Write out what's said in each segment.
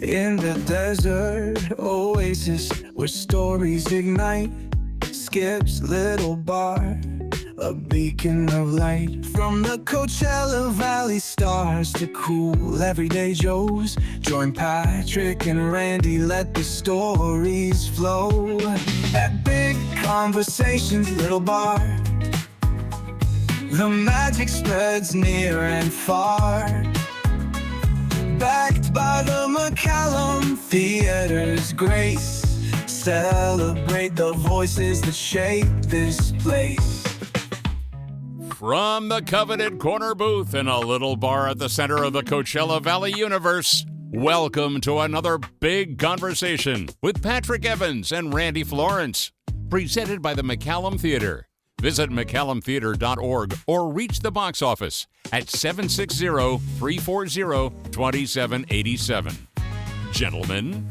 In the desert oasis where stories ignite, Skip's little bar, a beacon of light. From the Coachella Valley stars to cool everyday Joes, join Patrick and Randy, let the stories flow. At Big Conversations Little Bar, the magic spreads near and far. Backed by the McCallum Theater's grace, celebrate the voices that shape this place. From the coveted corner booth in a little bar at the center of the Coachella Valley universe, welcome to another Big Conversation with Patrick Evans and Randy Florence, presented by the McCallum Theater. Visit McCallumTheater.org or reach the box office at 760-340-2787. Gentlemen.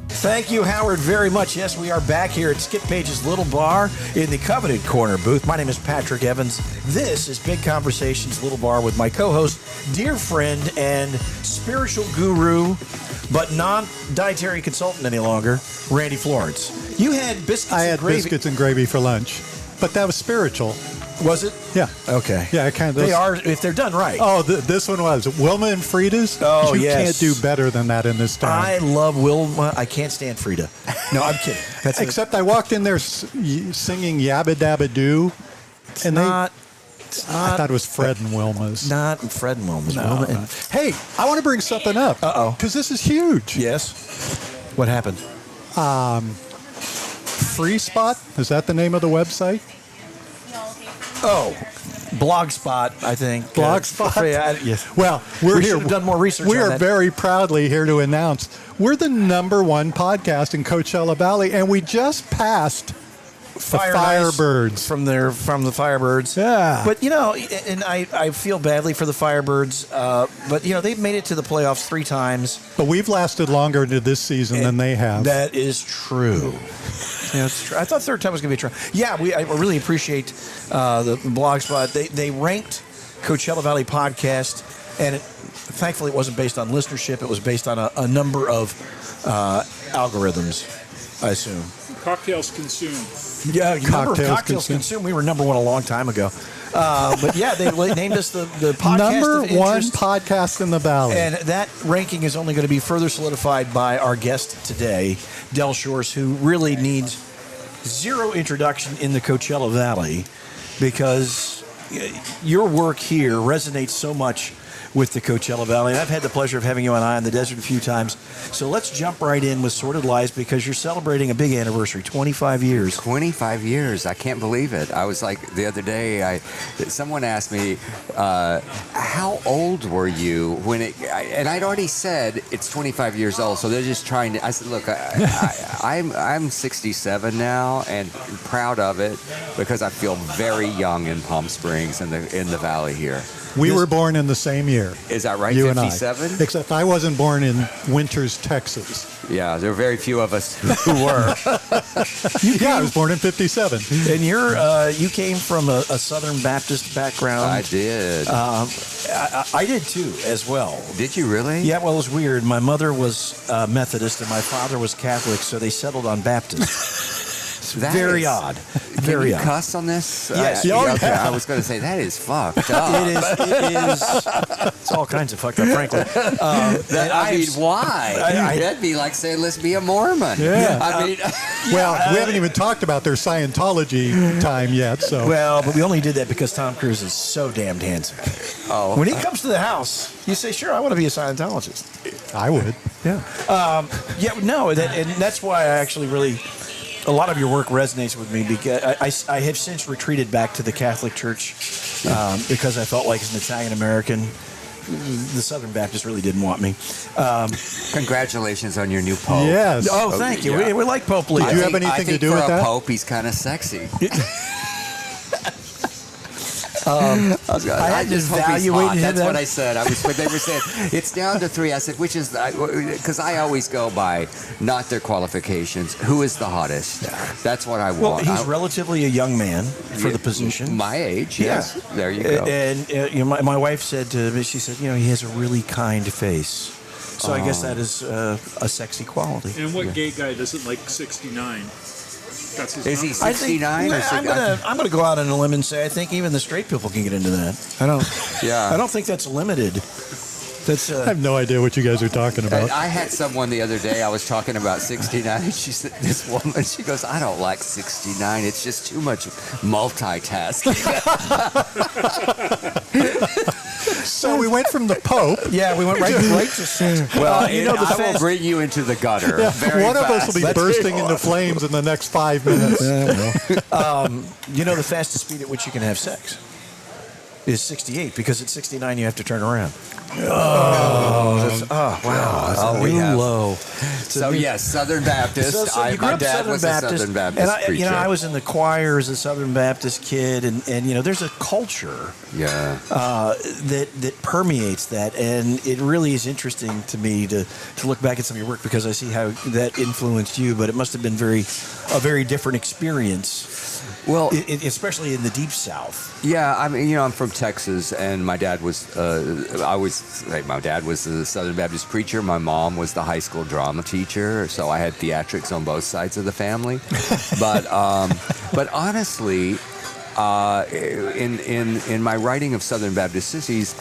Thank you, Howard, very much. Yes, we are back here at Skip Page's Little Bar in the coveted corner booth. My name is Patrick Evans. This is Big Conversations Little Bar with my co-host, dear friend, and spiritual guru, but non-dietary consultant any longer, Randy Florence. You had biscuits and gravy. I had biscuits and gravy for lunch, but that was spiritual. Was it? Yeah. Okay. Yeah, kind of. They are, if they're done right. Oh, this one was Wilma and Frida's. Oh, you yes. can't do better than that in this town. I love Wilma. I can't stand Frida. No, I'm kidding. Except I walked in there singing Yabba Dabba Doo, and I thought it was Fred and Wilma's. Not Fred and Wilma's. No, Wilma and, hey, I want to bring something up. Uh-oh. Because this is huge. Yes. What happened? Free Spot? Is that the name of the website? Oh, Blogspot, I think. Blogspot? Yes. Well, we should have done more research We on are that. very proudly here to announce we're the #1 podcast in Coachella Valley, and we just passed the Firebirds. From the Firebirds. Yeah. But, and I feel badly for the Firebirds, but, they've made it to the playoffs 3 times. But we've lasted longer into this season than they have. That is true. Yeah, it's true. I thought third time was going to be a try. Yeah, I really appreciate the Blogspot. They ranked Coachella Valley podcast, and thankfully it wasn't based on listenership. It was based on a number of algorithms, I assume. Cocktails consumed. Yeah, cocktails consumed. We were #1 a long time ago. But yeah, they named us the podcast #1 podcast in the Valley. And that ranking is only going to be further solidified by our guest today, Del Shores, who really needs zero introduction in the Coachella Valley because your work here resonates so much with the Coachella Valley. And I've had the pleasure of having you on Eye on the Desert a few times. So let's jump right in with Sordid Lives because you're celebrating a big anniversary, 25 years. 25 years. I can't believe it. I was like, the other day, someone asked me, how old were you when and I'd already said it's 25 years old. So they're just trying to, I said, look, I'm 67 now and proud of it because I feel very young in Palm Springs in the valley here. We were born in the same year. Is that right? You 57? and I. Except I wasn't born in Winters, Texas. Yeah, there are very few of us who were. I was born in 57. And you came from a Southern Baptist background. I did. I did too, as well. Did you really? Yeah, well, it was weird. My mother was Methodist and my father was Catholic, so they settled on Baptist. Very odd. Very odd. odd. Cuss on this? Yes. Okay. I was going to say that is fucked up. It is. It's all kinds of fucked up, frankly. Why? That'd be like saying, let's be a Mormon. Yeah. We haven't even talked about their Scientology time yet. So. Well, but we only did that because Tom Cruise is so damned handsome. Oh. When he comes to the house, you say, sure, I want to be a Scientologist. I would. Yeah. And that's why I actually really... A lot of your work resonates with me because I have since retreated back to the Catholic Church because I felt like as an Italian American, the Southern Baptists really didn't want me. Congratulations on your new pope. Yes. Oh, thank you. Yeah. We like Pope Leo. Did you have anything to do with that? For a pope, he's kind of sexy. I just hope he's hot. evaluated That's him. what I said. They were saying it's down to 3. I said, which is because I always go by not their qualifications. Who is the hottest? That's what I want. Well, he's relatively a young man for the position. My age, yes. Yeah. There you go. And my wife said to me, she said, he has a really kind face. So I guess that is a sexy quality. And what gay guy doesn't like 69? That's his Is he number. I think 69 or I'm gonna go out on a limb and say I think even the straight people can get into that. I don't think that's limited. That's I have no idea what you guys are talking about. And I had someone the other day, I was talking about 69, and she said, this woman, she goes, I don't like 69. It's just too much multitasking. So we went from the Pope. yeah, we went right to Well, you know, the I will fast- bring you into the gutter. Yeah, very one of us will be fast. bursting into flames in the next 5 minutes. You know the fastest speed at which you can have sex is 68 because at 69 you have to turn around. Wow, that's Oh, a we new have- low. So, yes, Southern Baptist. So you grew My up dad Southern was Baptist, a Southern Baptist and I, preacher. I was in the choir as a Southern Baptist kid, and you know, there's a culture Yeah. that permeates that, and it really is interesting to me to look back at some of your work because I see how that influenced you, but it must have been a very different experience. Well, Especially in the Deep South. yeah, I mean, I'm from Texas, and my dad was, my dad was the Southern Baptist preacher. My mom was the high school drama teacher, so I had theatrics on both sides of the family. But honestly, in my writing of Southern Baptist Sissies,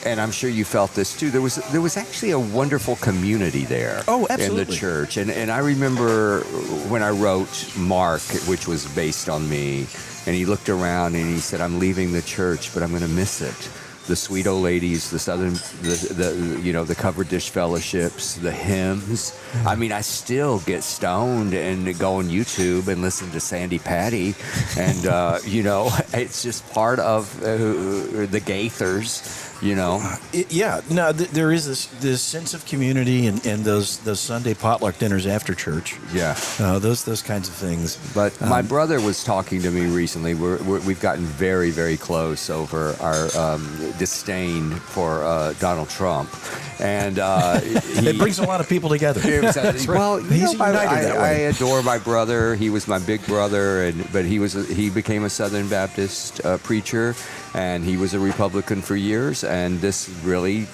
and I'm sure you felt this too, there was actually a wonderful community there. Oh, in absolutely. the church. And I remember when I wrote Mark, which was based on me, and he looked around and he said, I'm leaving the church, but I'm going to miss it. The sweet old ladies, the covered dish fellowships, the hymns. I mean, I still get stoned and go on YouTube and listen to Sandy Patty, and it's just part of the Gaithers. There is this sense of community and those Sunday potluck dinners after church. Yeah. Those kinds of things. But my brother was talking to me recently. We've gotten very, very close over our disdain for Donald Trump, and It brings a lot of people together. Well, He's united that I way. adore my brother. He was my big brother, but he became a Southern Baptist preacher, and he was a Republican for years. And this really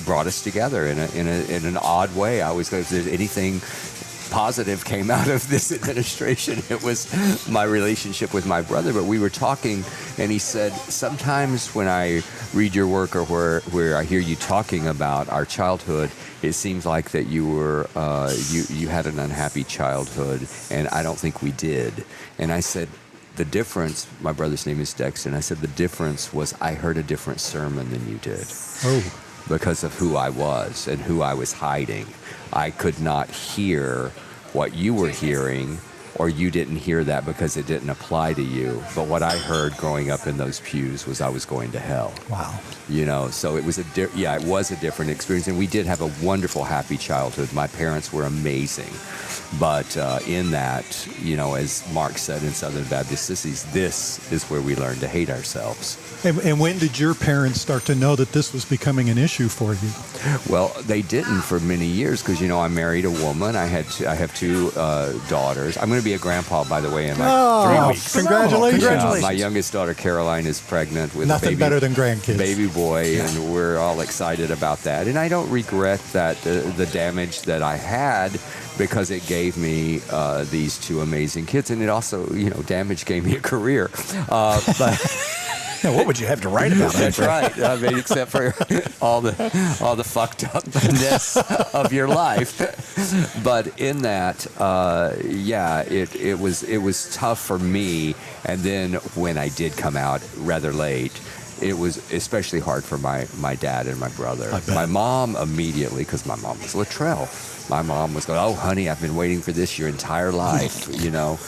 brought us together in an odd way. I always go, if there's anything positive came out of this administration, it was my relationship with my brother. But we were talking, and he said, sometimes when I read your work or where I hear you talking about our childhood, it seems like that you were you had an unhappy childhood, and I don't think we did. And I said, the difference, my brother's name is Dexter, and I said the difference was I heard a different sermon than you did. Oh. Because of who I was and who I was hiding. I could not hear what you were hearing, or you didn't hear that because it didn't apply to you. But what I heard growing up in those pews was I was going to hell. Wow. So it was it was a different experience, and we did have a wonderful, happy childhood. My parents were amazing. But in that, as Mark said in Southern Baptist Sissies, this is where we learn to hate ourselves. And when did your parents start to know that this was becoming an issue for you? Well, they didn't for many years because, I married a woman. I have two daughters. I'm going to be a grandpa, by the way, in like 3 weeks. Congratulations. Congratulations. My youngest daughter, Caroline, is pregnant with Nothing a better than grandkids. baby boy, and we're all excited about that. And I don't regret that the damage that I had, because it gave me these two amazing kids, and it also, damage gave me a career. But Yeah, what would you have to write about it? that's right. I mean, except for all the fucked upness of your life. But in that, it was tough for me. And then when I did come out rather late, it was especially hard for my dad and my brother. My mom immediately, because my mom was Luttrell. My mom was going, oh, honey, I've been waiting for this your entire life,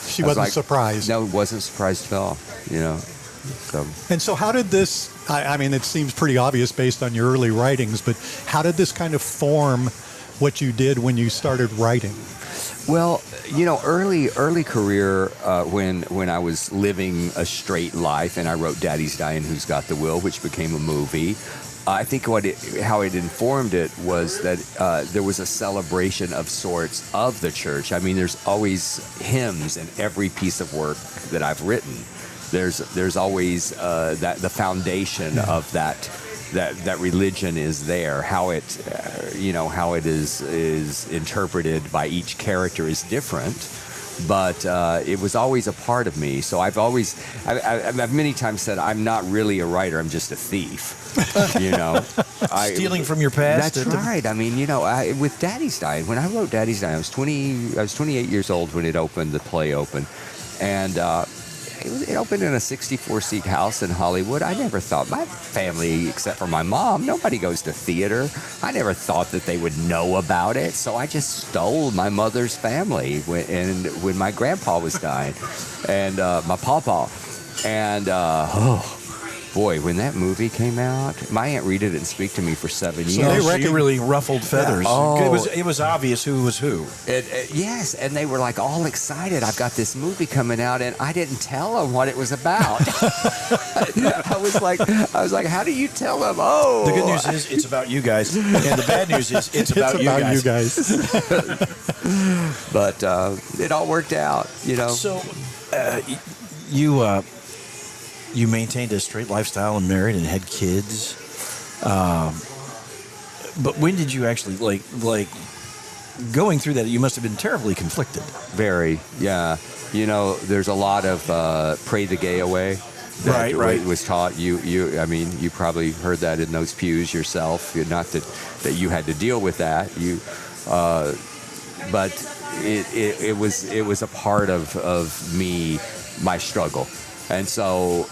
She wasn't surprised. No, wasn't surprised at all, So. And so how did this, I mean, it seems pretty obvious based on your early writings, but how did this kind of form what you did when you started writing? Well, early career, when I was living a straight life, and I wrote Daddy's Dying, Who's Got the Will, which became a movie. I think how it informed it was that there was a celebration of sorts of the church. I mean, there's always hymns in every piece of work that I've written. There's always the foundation of that that religion is there. How it, how it is interpreted by each character is different. But it was always a part of me. So I've many times said, I'm not really a writer. I'm just a thief. Stealing from your past. That's right. I mean, with Daddy's Dying, when I wrote Daddy's Dying, I was 28 years old when it opened. The play opened, and it opened in a 64-seat house in Hollywood. I never thought, my family, except for my mom, nobody goes to theater. I never thought that they would know about it. So I just stole my mother's family when my grandpa was dying, and my pawpaw. And, boy, when that movie came out, my Aunt Rita didn't speak to me for 7 years. So they really ruffled feathers. Yeah. Oh. It was obvious who was who. Yes, and they were like all excited. I've got this movie coming out, and I didn't tell them what it was about. I was like, how do you tell them? Oh, the good news is it's about you guys, and the bad news is it's about you guys. But it all worked out, So, you maintained a straight lifestyle and married and had kids. But when did you actually like going through that? You must have been terribly conflicted. Very, yeah. There's a lot of pray the gay away. That Right. was taught. I mean, you probably heard that in those pews yourself. Not that you had to deal with that. But it was a part of me, my struggle, and so.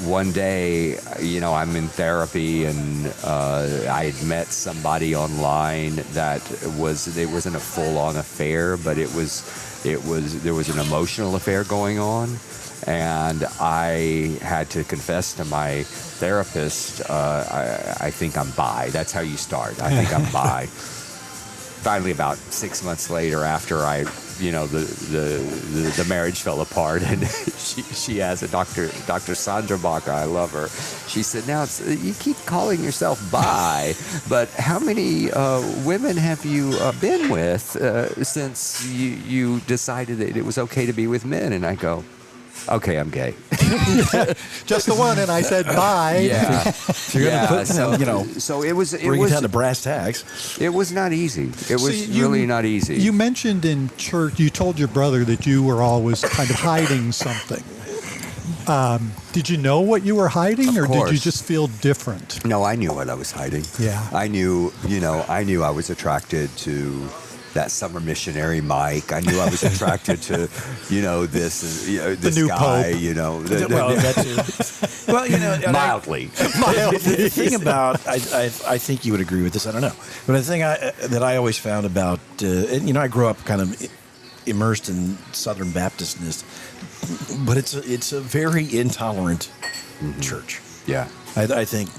One day, I'm in therapy, and I had met somebody online that it wasn't a full-on affair, but there was an emotional affair going on, and I had to confess to my therapist, I think I'm bi. That's how you start. I think I'm bi. Finally, about 6 months later, after the marriage fell apart, and she has a Dr. Sandra Baca, I love her. She said, now you keep calling yourself bi, but how many women have you been with since you decided that it was okay to be with men? And I go, okay, I'm gay. Just the one, and I said bye. Yeah. So it was Bring it down to brass tacks. It was not easy. It was really not easy. You mentioned in church, you told your brother that you were always kind of hiding something. Did you know what you were hiding, or did you just feel different? No, I knew what I was hiding. Yeah. I knew I was attracted to that summer missionary Mike. I knew I was attracted to, this new guy, Pope. mildly. The thing about, I think you would agree with this, I don't know. But the thing that I always found about, I grew up kind of immersed in Southern Baptistness, but it's a very intolerant church. Yeah. I think,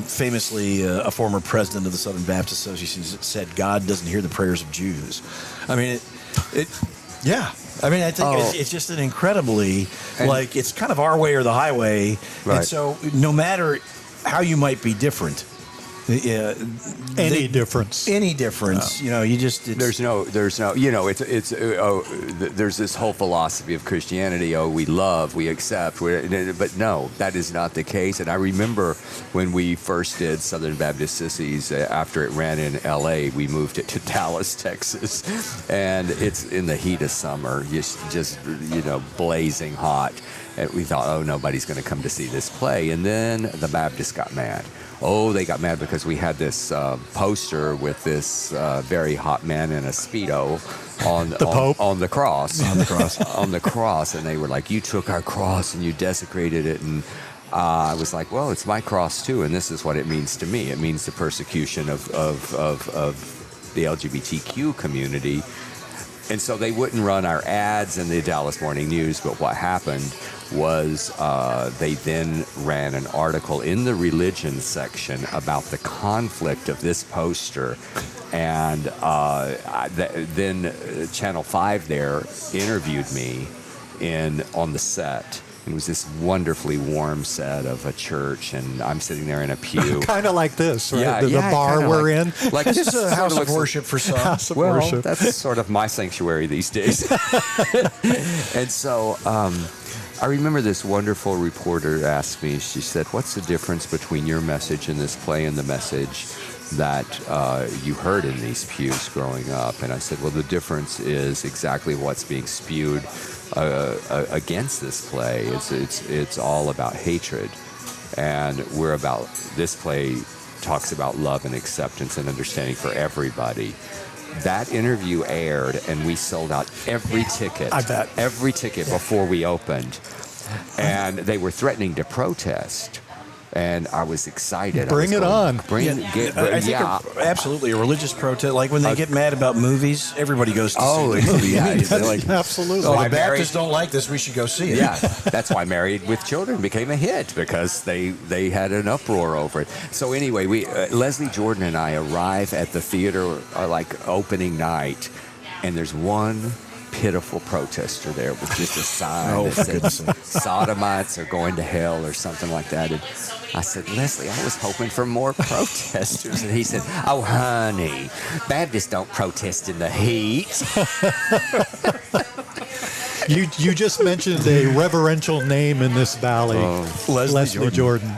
famously, a former president of the Southern Baptist Association said, God doesn't hear the prayers of Jews. I mean, yeah. I mean, I think it's just an incredibly, it's kind of our way or the highway. Right. And so no matter how you might be different, Any difference. You just there's no there's this whole philosophy of Christianity. We love, we accept, but no, that is not the case. And I remember when we first did Southern Baptist Sissies, after it ran in L.A., we moved it to Dallas, Texas, and it's in the heat of summer, just blazing hot. And we thought, nobody's going to come to see this play. And then the Baptists got mad. They got mad because we had this poster with this very hot man in a Speedo on the cross. On the cross. And they were like, you took our cross and you desecrated it. And I was like, well, it's my cross too, and this is what it means to me. It means the persecution of the LGBTQ community. And so they wouldn't run our ads in the Dallas Morning News, but what happened was they then ran an article in the religion section about the conflict of this poster. And then Channel 5 there interviewed me on the set. It was this wonderfully warm set of a church, and I'm sitting there in a pew. Kind of like this, right? Yeah, the bar we're in. Like this is a house of worship for some. House of well, worship. that's sort of my sanctuary these days. And so I remember this wonderful reporter asked me, she said, what's the difference between your message in this play and the message that you heard in these pews growing up? And I said, well, the difference is exactly what's being spewed against this play. It's all about hatred. And this play talks about love and acceptance and understanding for everybody. That interview aired, and we sold out every ticket. I bet. Every ticket before we opened. And they were threatening to protest. And I was excited. Bring it on. I think absolutely a religious protest. Like when they get mad about movies, everybody goes to see the movie. Yeah, They're like, Absolutely. oh, the Married- Baptists don't like this. We should go see it. Yeah, that's why Married with Children became a hit, because they had an uproar over it. So anyway, Leslie Jordan and I arrive at the theater like opening night, and there's one pitiful protester there with just a sign that says sodomites are going to hell or something like that. And I said, Leslie, I was hoping for more protesters. And he said, oh, honey, Baptists don't protest in the heat. You just mentioned a reverential name in this valley, Leslie Jordan.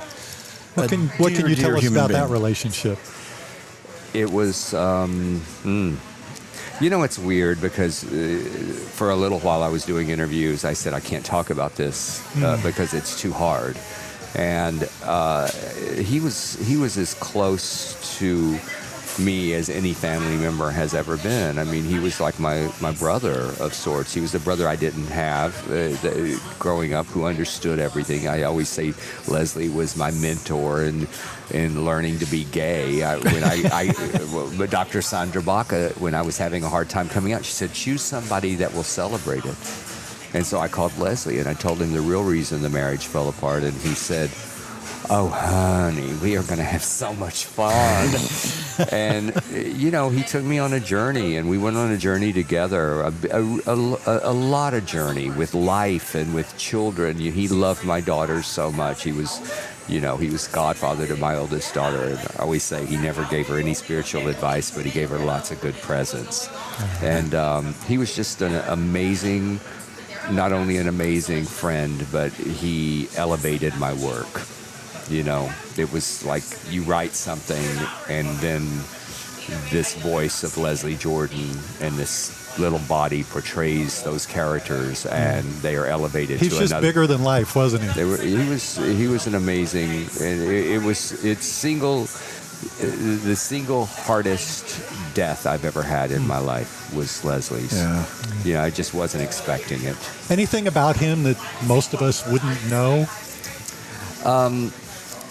What can you tell us about that relationship? It was, you know, it's weird because for a little while I was doing interviews. I said, I can't talk about this because it's too hard. And he was as close to me as any family member has ever been. I mean, he was like my brother of sorts. He was the brother I didn't have growing up who understood everything. I always say Leslie was my mentor in learning to be gay. When Dr. Sandra Baca, when I was having a hard time coming out, she said, choose somebody that will celebrate it. And so I called Leslie and I told him the real reason the marriage fell apart. And he said, oh, honey, we are going to have so much fun. And, you know, he took me on a journey, and we went on a journey together, a lot of journey with life and with children. He loved my daughters so much. He was godfather to my oldest daughter. And I always say he never gave her any spiritual advice, but he gave her lots of good presents. And he was just an amazing, not only an amazing friend, but he elevated my work. You know, it was like you write something and then this voice of Leslie Jordan and this little body portrays those characters and they are elevated to another. He's just bigger than life, wasn't he? He was an amazing, and the single hardest death I've ever had in my life was Leslie's. Yeah. You know, I just wasn't expecting it. Anything about him that most of us wouldn't know?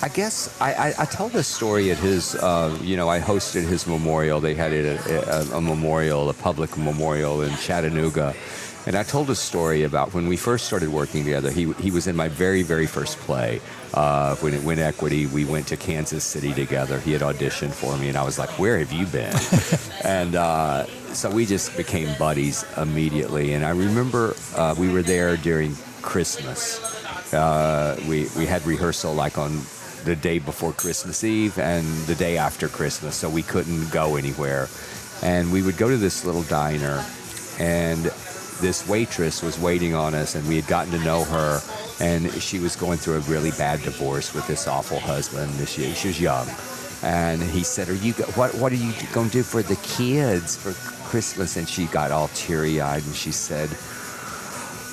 I guess I told this story at his, I hosted his memorial. They had a memorial, a public memorial in Chattanooga. And I told a story about when we first started working together. He was in my very, very first play. When it went Equity, we went to Kansas City together. He had auditioned for me, and I was like, where have you been? And so we just became buddies immediately. And I remember we were there during Christmas. We had rehearsal like on the day before Christmas Eve and the day after Christmas, so we couldn't go anywhere. And we would go to this little diner, and this waitress was waiting on us, and we had gotten to know her, and she was going through a really bad divorce with this awful husband. She was young. And he said, what are you going to do for the kids for Christmas? And she got all teary-eyed, and she said,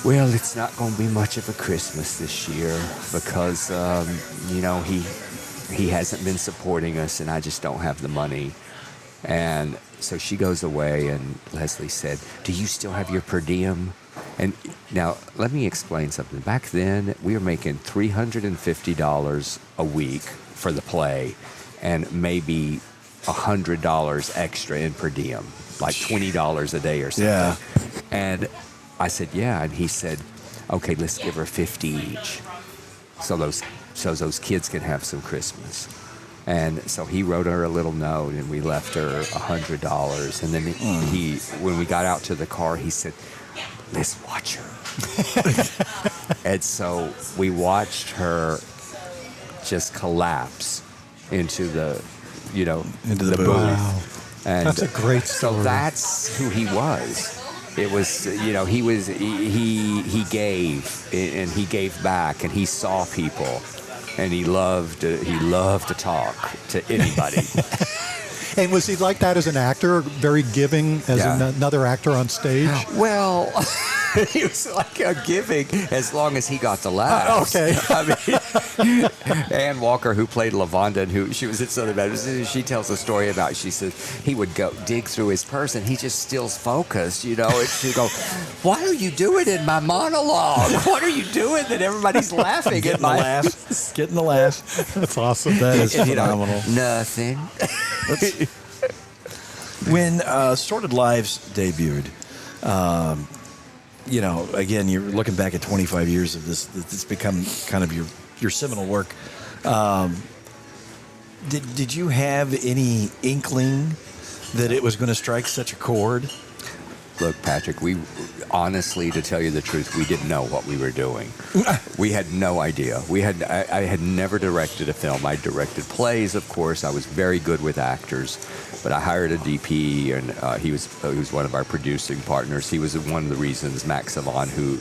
well, it's not going to be much of a Christmas this year because, he hasn't been supporting us and I just don't have the money. And so she goes away and Leslie said, do you still have your per diem? And now let me explain something. Back then, we were making $350 a week for the play and maybe $100 extra in per diem, like $20 a day or something. Yeah. And I said, yeah. And he said, okay, let's give her 50 each. So those kids can have some Christmas. And so he wrote her a little note and we left her $100. And then when we got out to the car, he said, let's watch her. And so we watched her just collapse into the booth. Wow. And that's a great story. So that's who he was. it was, you know, he gave, and he gave back, and he saw people, and he loved to talk to anybody. And was he like that as an actor, very giving as another actor on stage? Well, he was like a giving as long as he got the laughs. Okay. I mean, Ann Walker, who played Lavonda, and who she was in Southern Baptist, she tells a story about, she said he would go dig through his purse and he just still focused, you know, and she'd go, why are you doing in my monologue? What are you doing that everybody's laughing Getting at my the laugh. Getting the laugh. That's awesome. That is You know, phenomenal. nothing. When Sordid Lives debuted, you know, again, you're looking back at 25 years of this. It's become kind of your seminal work. Did you have any inkling that it was going to strike such a chord? Look, Patrick, we honestly, to tell you the truth, we didn't know what we were doing. We had no idea. I had never directed a film. I directed plays, of course. I was very good with actors, but I hired a DP, and he was one of our producing partners. He was one of the reasons, Max Savon, who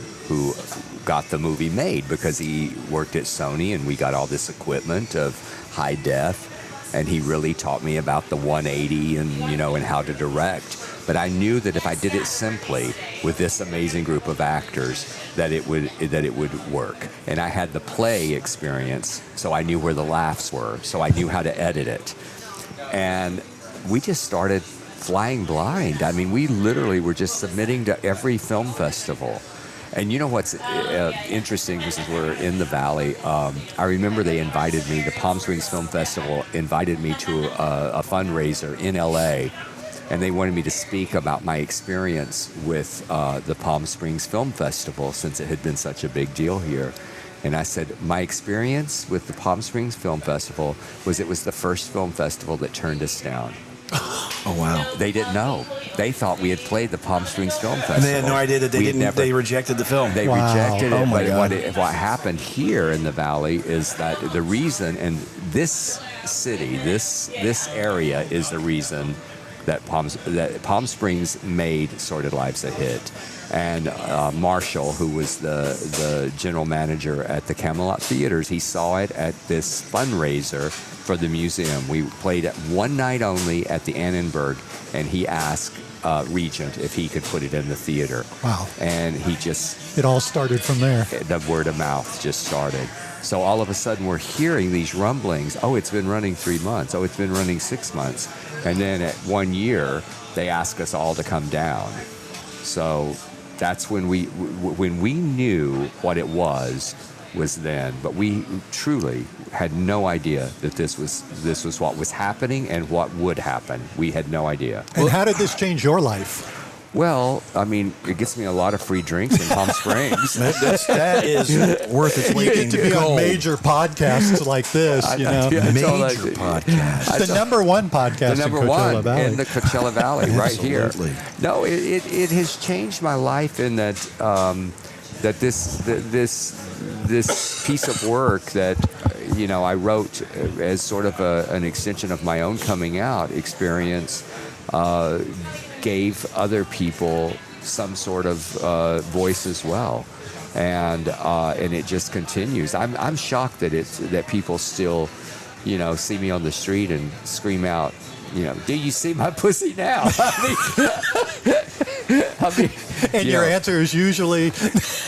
got the movie made, because he worked at Sony, and we got all this equipment of high def, and he really taught me about the 180 and, you know, and how to direct. But I knew that if I did it simply with this amazing group of actors, that it would work. And I had the play experience, so I knew where the laughs were, so I knew how to edit it. And we just started flying blind. I mean, we literally were just submitting to every film festival. And you know what's interesting, because we're in the Valley, I remember they invited me, the Palm Springs Film Festival invited me to a fundraiser in LA, and they wanted me to speak about my experience with the Palm Springs Film Festival, since it had been such a big deal here. And I said, my experience with the Palm Springs Film Festival was it was the first film festival that turned us down. Oh, wow. They didn't know. They thought we had played the Palm Springs Film Festival. And they had no idea that they rejected the film. They Wow. rejected it. Oh, my But God. what happened here in the Valley is that the reason, and this city, this area is the reason that Palm Springs made Sordid Lives a hit. And Marshall, who was the general manager at the Camelot Theaters, he saw it at this fundraiser for the museum. We played it one night only at the Annenberg, and he asked Regent if he could put it in the theater. Wow. And he just, It all started from there. the word of mouth just started. So all of a sudden we're hearing these rumblings. Oh, it's been running 3 months. Oh, it's been running 6 months. And then at 1 year, they ask us all to come down. So that's when we knew what it was then. But we truly had no idea that this was what was happening and what would happen. We had no idea. And how did this change your life? Well, I mean, it gets me a lot of free drinks in Palm Springs. That is worth its You weight get in to be gold. on major podcasts like this, you know. Major podcast. The number one podcast The number in Coachella one Valley. in the Coachella Valley, right here. Absolutely. No, it has changed my life in that that this piece of work that you know I wrote as sort of an extension of my own coming out experience gave other people some sort of voice as well. And it just continues. I'm shocked that people still, you know, see me on the street and scream out, you know, do you see my pussy now? And your answer is usually,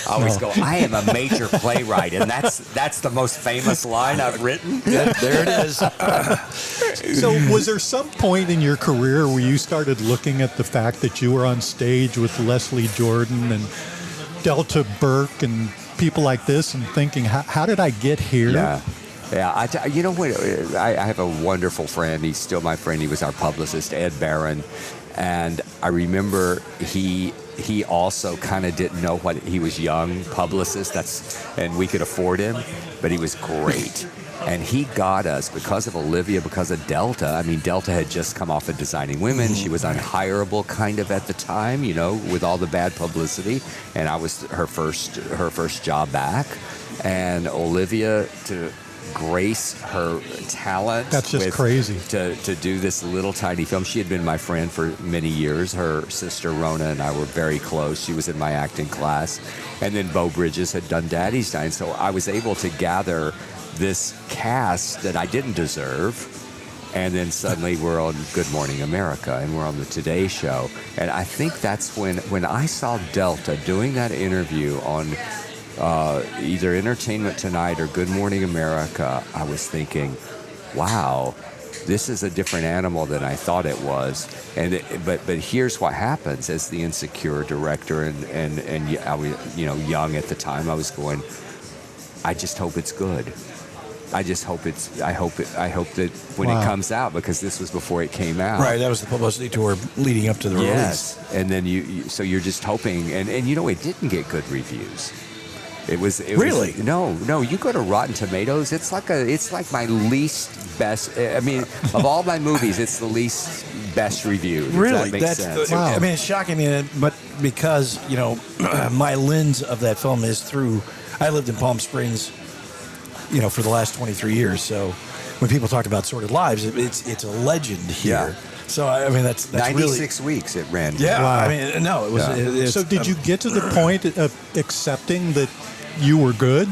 I always go, I am a major playwright, and that's the most famous line I've written. There it is. so was there some point in your career where you started looking at the fact that you were on stage with Leslie Jordan and Delta Burke and people like this and thinking, how did I get here? Yeah. You know what? I have a wonderful friend. He's still my friend. He was our publicist, Ed Barron. And I remember he also kind of didn't know what he was young publicist. And we could afford him, but he was great. And he got us because of Olivia, because of Delta. I mean, Delta had just come off of Designing Women. She was unhireable kind of at the time, you know, with all the bad publicity. And I was her first job back. And Olivia, to grace her talent. That's just crazy. To do this little tiny film. She had been my friend for many years. Her sister Rona and I were very close. She was in my acting class. And then Beau Bridges had done Daddy's Night. So I was able to gather this cast that I didn't deserve. And then suddenly we're on Good Morning America and we're on the Today Show. And I think that's when I saw Delta doing that interview on either Entertainment Tonight or Good Morning America, I was thinking, wow, this is a different animal than I thought it was. But here's what happens as the Insecure director, and I was, young at the time. I was going, I just hope it's good. I hope that when it comes out, because this was before it came out. Right, that was the publicity tour leading up to the release. Yes, and then so you're just hoping, and it didn't get good reviews. It was really no. You go to Rotten Tomatoes. It's like my least best. I mean, of all my movies, it's the least best reviewed. Really, that makes sense. Wow. I mean, it's shocking me, but because my lens of that film is through. I lived in Palm Springs, for the last 23 years. So when people talk about Sordid Lives, it's a legend here. Yeah. So I mean, that's 96 weeks it ran. Yeah. Wow. I mean, no, it was. So did you get to the point of accepting that you were good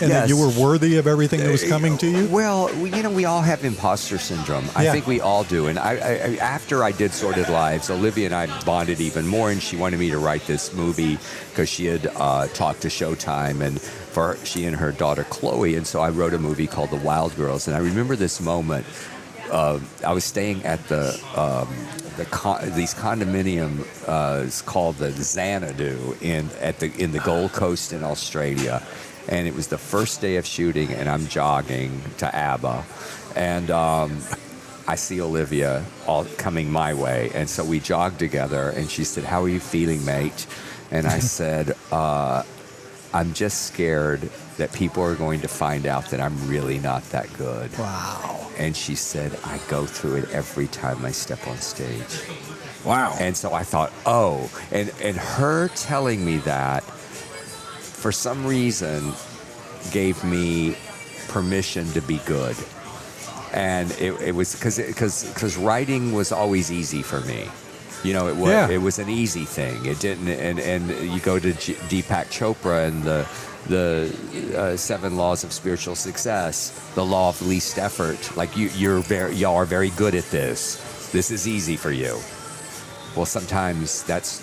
and that you were worthy of everything that was coming to you? Well, we all have imposter syndrome. I think we all do. And I after I did Sordid Lives, Olivia and I bonded even more, and she wanted me to write this movie because she had talked to Showtime and for she and her daughter Chloe, and so I wrote a movie called The Wild Girls. And I remember this moment. I was staying at these condominium called the Xanadu in the Gold Coast in Australia, and it was the first day of shooting, and I'm jogging to ABBA, and I see Olivia all coming my way, and so we jogged together, and she said, "How are you feeling, mate?" And I said, "I'm just scared that people are going to find out that I'm really not that good." Wow. And she said, "I go through it every time I step on stage." Wow. And so I thought, oh, and her telling me that, for some reason, gave me permission to be good. And it was because writing was always easy for me. It was an easy thing. It didn't, and you go to Deepak Chopra and the 7 laws of spiritual success, the law of least effort. Like y'all are very good at this. This is easy for you. Well, sometimes that's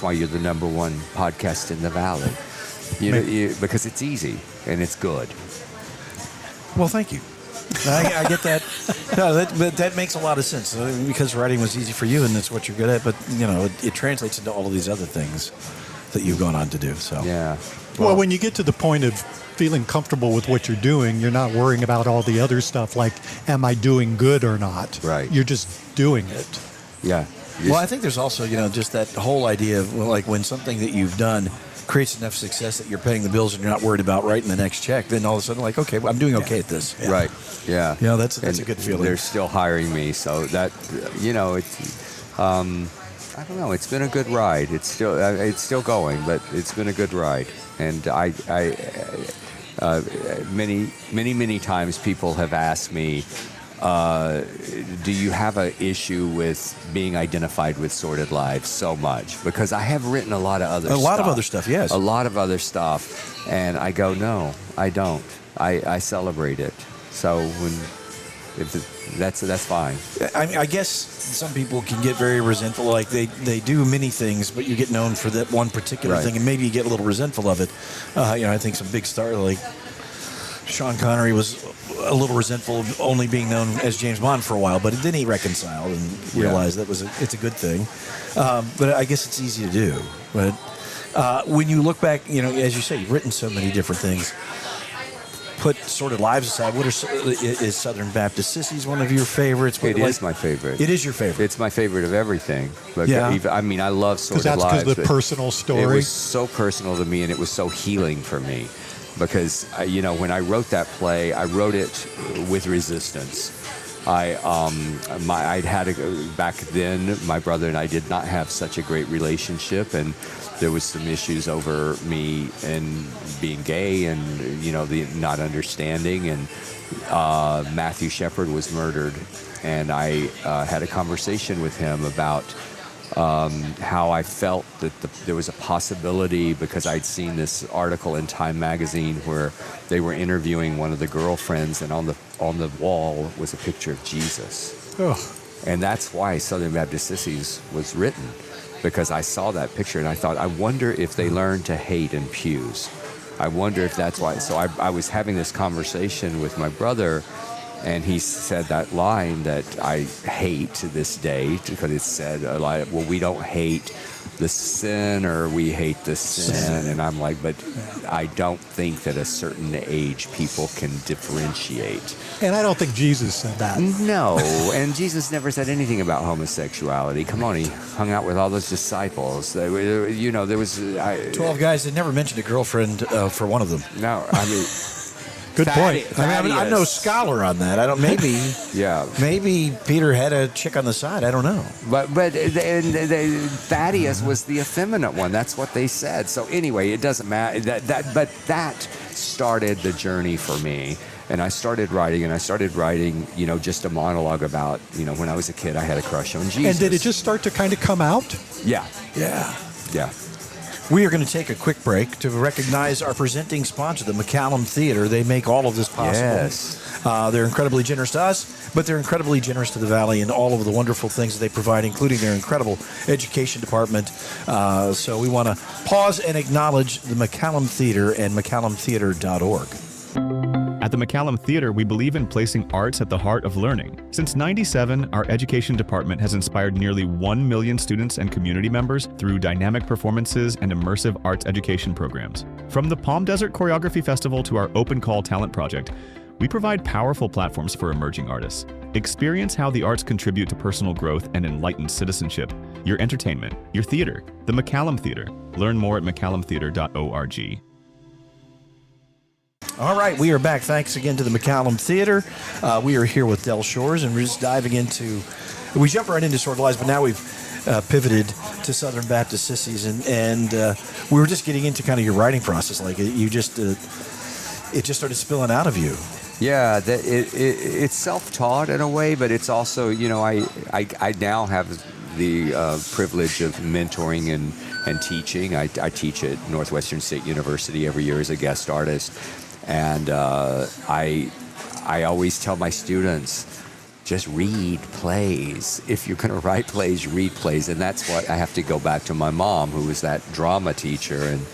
why you're the #1 podcast in the Valley. Because it's easy and it's good. Well, thank you. I get that. No, that makes a lot of sense because writing was easy for you, and that's what you're good at. But it translates into all of these other things that you've gone on to do. So yeah. Well, when you get to the point of feeling comfortable with what you're doing, you're not worrying about all the other stuff like, am I doing good or not? Right. You're just doing it. Yeah. Well, I think there's also just that whole idea of when something that you've done creates enough success that you're paying the bills and you're not worried about writing the next check, then all of a sudden, like, okay, well, I'm doing okay at this. Yeah. Right. Yeah. That's a good feeling. They're still hiring me, so that it's I don't know. It's been a good ride. It's still going, but it's been a good ride. And many times people have asked me, do you have an issue with being identified with Sordid Lives so much? Because I have written a lot of other stuff. A lot of other stuff, yes. A lot of other stuff. And I go, no, I don't. I celebrate it. So that's fine. I guess some people can get very resentful. Like they do many things, but you get known for that one particular thing, and maybe you get a little resentful of it. I think some big stars like Sean Connery was a little resentful of only being known as James Bond for a while, but then he reconciled and realized it's a good thing. But I guess it's easy to do. But when you look back, as you say, you've written so many different things. Put Sordid Lives aside. Is Southern Baptist Sissies one of your favorites? It is my favorite. It is your favorite. It's my favorite of everything. But yeah. I love Sordid Lives. Because of the personal story. It was so personal to me, and it was so healing for me. Because, when I wrote that play, I wrote it with resistance. I'd had back then. My brother and I did not have such a great relationship, and there was some issues over me and being gay, and the not understanding. And Matthew Shepard was murdered, and I had a conversation with him about how I felt that there was a possibility, because I'd seen this article in Time magazine where they were interviewing one of the girlfriends, and on the wall was a picture of Jesus. Oh. And that's why Southern Baptist Sissies was written, because I saw that picture and I thought, I wonder if they learned to hate in pews. I wonder if that's why. So I was having this conversation with my brother, and he said that line that I hate to this day, because it said, well, we don't hate the sinner, we hate the sin. And I'm like, but I don't think that at a certain age people can differentiate. And I don't think Jesus said that. No, and Jesus never said anything about homosexuality. Come on, he hung out with all those disciples. There was 12 guys that never mentioned a girlfriend for one of them. No, I mean... Good point. I'm no scholar on that. I don't. Maybe. Yeah. Maybe Peter had a chick on the side. I don't know. But Thaddeus was the effeminate one. That's what they said. So anyway, it doesn't matter. But that started the journey for me. And I started writing, just a monologue about, when I was a kid, I had a crush on Jesus. And did it just start to kind of come out? Yeah. Yeah. Yeah. We are going to take a quick break to recognize our presenting sponsor, the McCallum Theater. They make all of this possible. Yes. They're incredibly generous to us, but they're incredibly generous to the Valley and all of the wonderful things that they provide, including their incredible education department. So we want to pause and acknowledge the McCallum Theater and McCallumtheater.org. At the McCallum Theater, we believe in placing arts at the heart of learning. Since '97, our education department has inspired nearly 1 million students and community members through dynamic performances and immersive arts education programs. From the Palm Desert Choreography Festival to our Open Call Talent Project, we provide powerful platforms for emerging artists. Experience how the arts contribute to personal growth and enlightened citizenship. Your entertainment, your theater, the McCallum Theater. Learn more at mccallumtheater.org. All right, we are back. Thanks again to the McCallum Theater. We are here with Del Shores, and we're just diving into... We jump right into Sordid Lives, but now we've pivoted to Southern Baptist Sissies, and we were just getting into kind of your writing process. Like, you just... it just started spilling out of you. Yeah, it's self-taught in a way, but it's also, I now have the privilege of mentoring and teaching. I teach at Northwestern State University every year as a guest artist. And I always tell my students, just read plays. If you're going to write plays, read plays. And that's what I have to go back to my mom, who was that drama teacher. And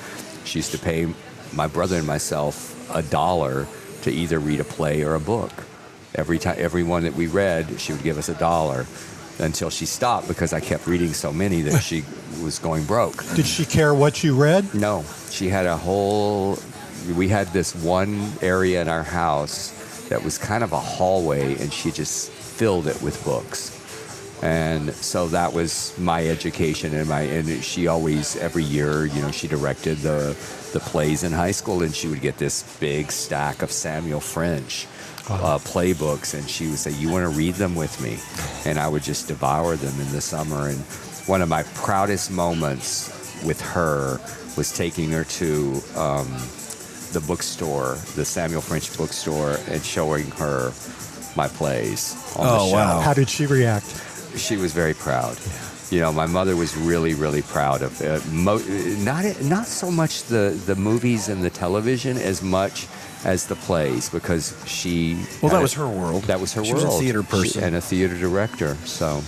she used to pay my brother and myself $1 to either read a play or a book. Every one that we read, she would give us $1 until she stopped, because I kept reading so many that she was going broke. Did she care what you read? No. She had we had this one area in our house that was kind of a hallway, and she just filled it with books. And so that was my education, and she always, every year, she directed the plays in high school, and she would get this big stack of Samuel French playbooks, and she would say, "You want to read them with me?" And I would just devour them in the summer. And one of my proudest moments with her was taking her to the bookstore, the Samuel French bookstore, and showing her my plays on the shelf. Wow. How did she react? She was very proud. My mother was really, really proud of it. Not so much the movies and the television as much as the plays, because she... Well, that was her world. That was her world. She was a theater person. And a theater director, so...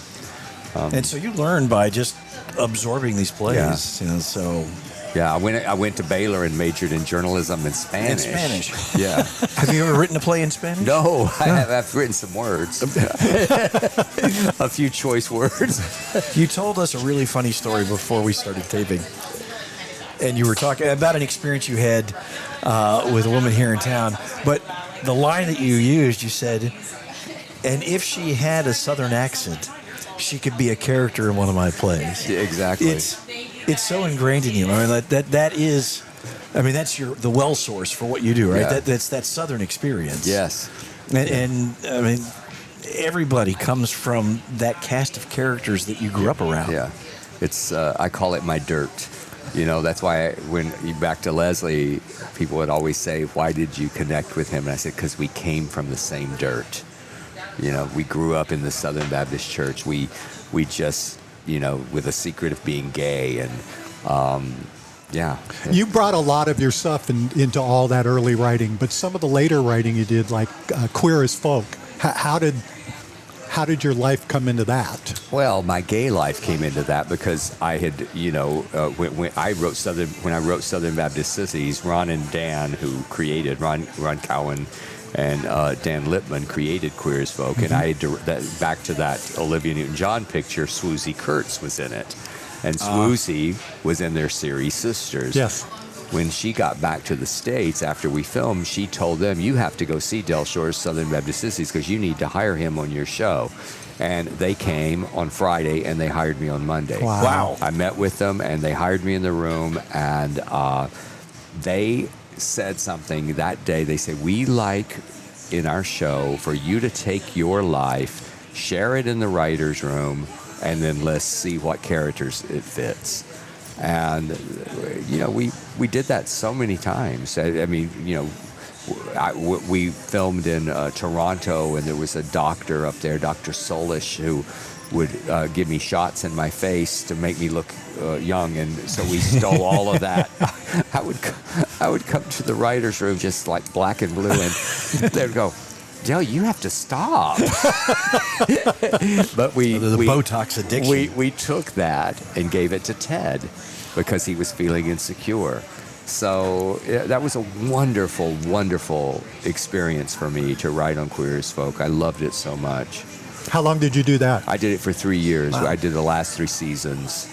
and so you learn by just absorbing these plays. Yeah. So... Yeah, I went to Baylor and majored in journalism and Spanish. In Spanish. Yeah. Have you ever written a play in Spanish? No, I've written some words. A few choice words. You told us a really funny story before we started taping. And you were talking about an experience you had with a woman here in town. But the line that you used, you said, and if she had a Southern accent, she could be a character in one of my plays. Yeah, exactly. It's so ingrained in you. I mean, that is, that's the well source for what you do, right? Yeah. That's that Southern experience. Yes. And everybody comes from that cast of characters that you grew up around. Yeah, it's I call it my dirt. That's why when you back to Leslie, people would always say, "Why did you connect with him?" And I said, "Because we came from the same dirt. We grew up in the Southern Baptist Church. We just with a secret of being gay and." Yeah. You brought a lot of your stuff into all that early writing, but some of the later writing you did, like Queer as Folk, how did your life come into that? Well, my gay life came into that because I had, when I wrote Southern Baptist Sissies, Ron and Dan, who created Ron Cowan and Dan Lippman created Queer as Folk, and I had back to that Olivia Newton-John picture, Swoosie Kurtz was in it. And Swoosie was in their series Sisters. Yes. When she got back to the States after we filmed, she told them, "You have to go see Del Shore's Southern Baptist Sissies because you need to hire him on your show." And they came on Friday and they hired me on Monday. Wow. I met with them and they hired me in the room, and they said something that day. They said, "We like in our show for you to take your life, share it in the writer's room, and then let's see what characters it fits." And we did that so many times. I mean, we filmed in Toronto, and there was a doctor up there, Dr. Solish, who would give me shots in my face to make me look young, and so we stole all of that. I would come to the writer's room just like black and blue, and they'd go, "Del, you have to stop." But the Botox addiction. We took that and gave it to Ted because he was feeling insecure. So that was a wonderful, wonderful experience for me to write on Queer as Folk. I loved it so much. How long did you do that? I did it for 3 years. Wow. I did the last 3 seasons.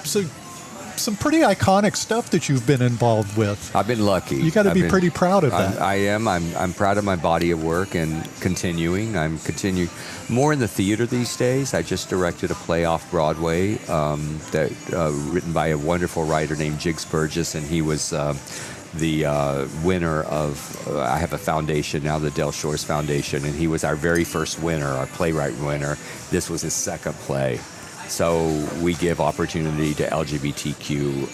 So some pretty iconic stuff that you've been involved with. I've been lucky. You got to be pretty proud of that. I am. I'm proud of my body of work and continuing. I'm continuing more in the theater these days. I just directed a play off Broadway that written by a wonderful writer named Jiggs Burgess, and he was the winner of. I have a foundation now, the Del Shores Foundation, and he was our very first winner, our playwright winner. This was his second play. So we give opportunity to LGBTQ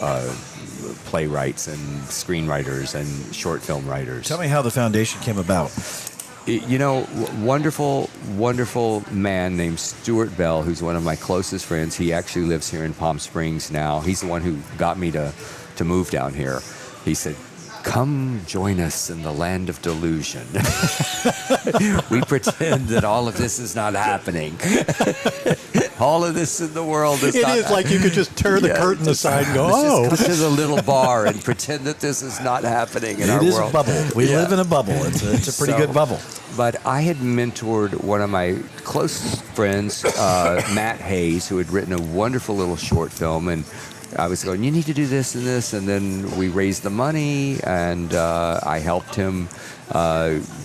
playwrights and screenwriters and short film writers. Tell me how the foundation came about. Wonderful, wonderful man named Stuart Bell, who's one of my closest friends. He actually lives here in Palm Springs now. He's the one who got me to move down here. He said, "Come join us in the land of delusion." We pretend that all of this is not happening. All of this in the world is not. It is like you could just tear the curtain aside and go, "Oh." Let's just come to the little bar and pretend that this is not happening in our world. It is a bubble. We live in a bubble. It's a pretty good bubble. But I had mentored one of my closest friends, Matt Hayes, who had written a wonderful little short film, and I was going, "You need to do this and this," and then we raised the money, and I helped him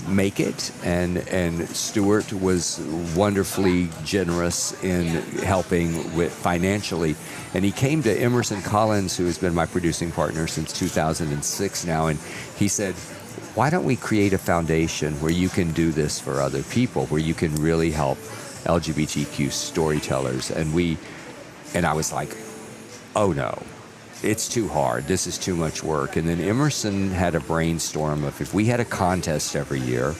make it, and Stuart was wonderfully generous in helping with financially, and he came to Emerson Collins, who has been my producing partner since 2006 now, and he said, "Why don't we create a foundation where you can do this for other people, where you can really help LGBTQ storytellers?" And I was like, "Oh no, it's too hard. This is too much work." And then Emerson had a brainstorm of if we had a contest every year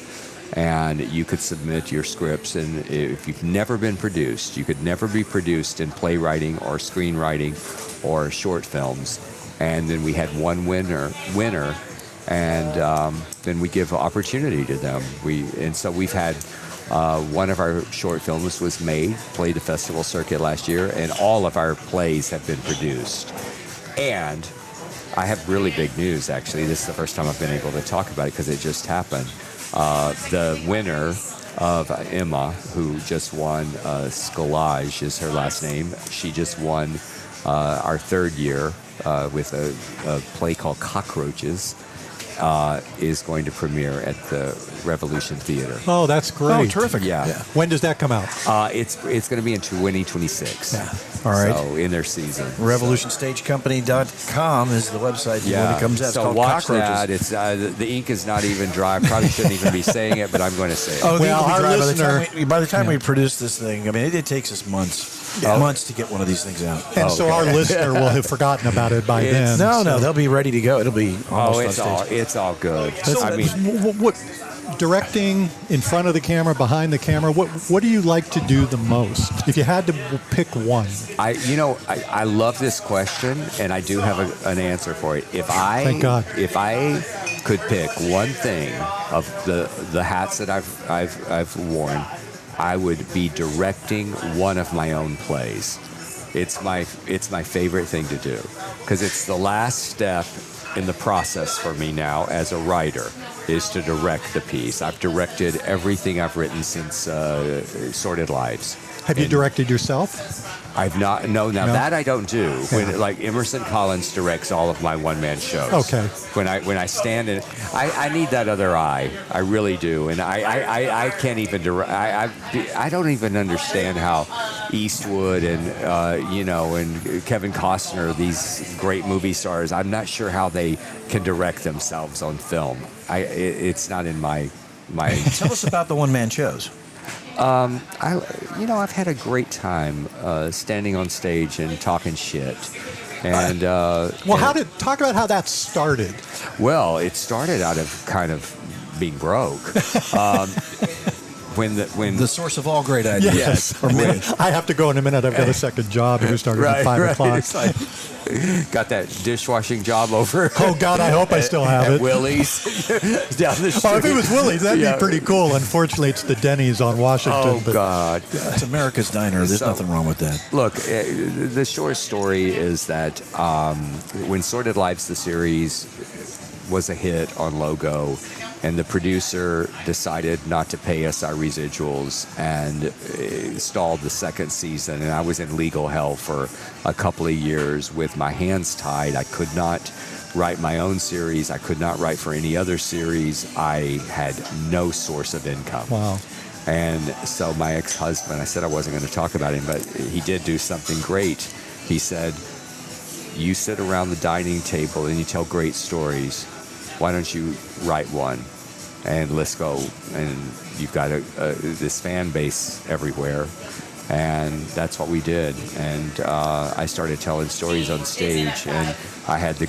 and you could submit your scripts, and if you've never been produced, you could never be produced in playwriting or screenwriting or short films. And then we had one winner, and then we give opportunity to them. So we've had one of our short films was played the festival circuit last year, and all of our plays have been produced. And I have really big news, actually. This is the first time I've been able to talk about it because it just happened. The winner of Emma, who just won, Scolage is her last name. She just won our third year with a play called Cockroaches. is going to premiere at the Revolution Theater. Oh, that's great. Oh, terrific. Yeah. When does that come out? It's going to be in 2026. Yeah. All right. So in their season. RevolutionStageCompany.com is the website when it comes out. It's So called watch Cockroaches. that. It's the ink is not even dry. I probably shouldn't even be saying it, but I'm going to say it. Oh, Well, our by listener- the time we produce this thing, I mean, it takes us months to get one of these things out. And so our listener will have forgotten about it by then. No, so- they'll be ready to go. It'll be almost on stage. It's all good. So, I mean, what directing in front of the camera, behind the camera? What do you like to do the most? If you had to pick one, I love this question, and I do have an answer for it. Thank God. If I could pick one thing of the hats that I've worn, I would be directing one of my own plays. It's my favorite thing to do because it's the last step in the process for me now as a writer is to direct the piece. I've directed everything I've written since Sordid Lives. have you directed yourself? I've not. No, now No? that I don't do. Yeah. When like Emerson Collins directs all of my one-man shows. Okay. When I stand in, I need that other eye. I really do, and I can't even direct. I don't even understand how Eastwood and and Kevin Costner, these great movie stars. I'm not sure how they can direct themselves on film. It's not in my. Tell us about the one-man shows. I've had a great time standing on stage and talking shit. And Talk about how that started. well, it started out of kind of being broke. When The source of all great ideas. Yes. Or many. I have to go in a minute. I've got a second job who started at 5 o'clock. It's like, got that dishwashing job over. Oh, God, I hope I still have at it. Willie's down the street. Oh, if it was Willie's, that'd Yeah. be pretty cool. Unfortunately, it's the Denny's on Washington. Oh, but God. It's America's Diner. There's So- nothing wrong with that. Look, the short story is that when Sordid Lives, the series, was a hit on Logo, and the producer decided not to pay us our residuals and stalled the second season, and I was in legal hell for a couple of years with my hands tied. I could not write my own series. I could not write for any other series. I had no source of income. Wow. And so my ex-husband, I said I wasn't going to talk about him, but he did do something great. He said, you sit around the dining table and you tell great stories. Why don't you write one? And let's go. And you've got this fan base everywhere. And that's what we did. And I started telling stories on stage. And I had the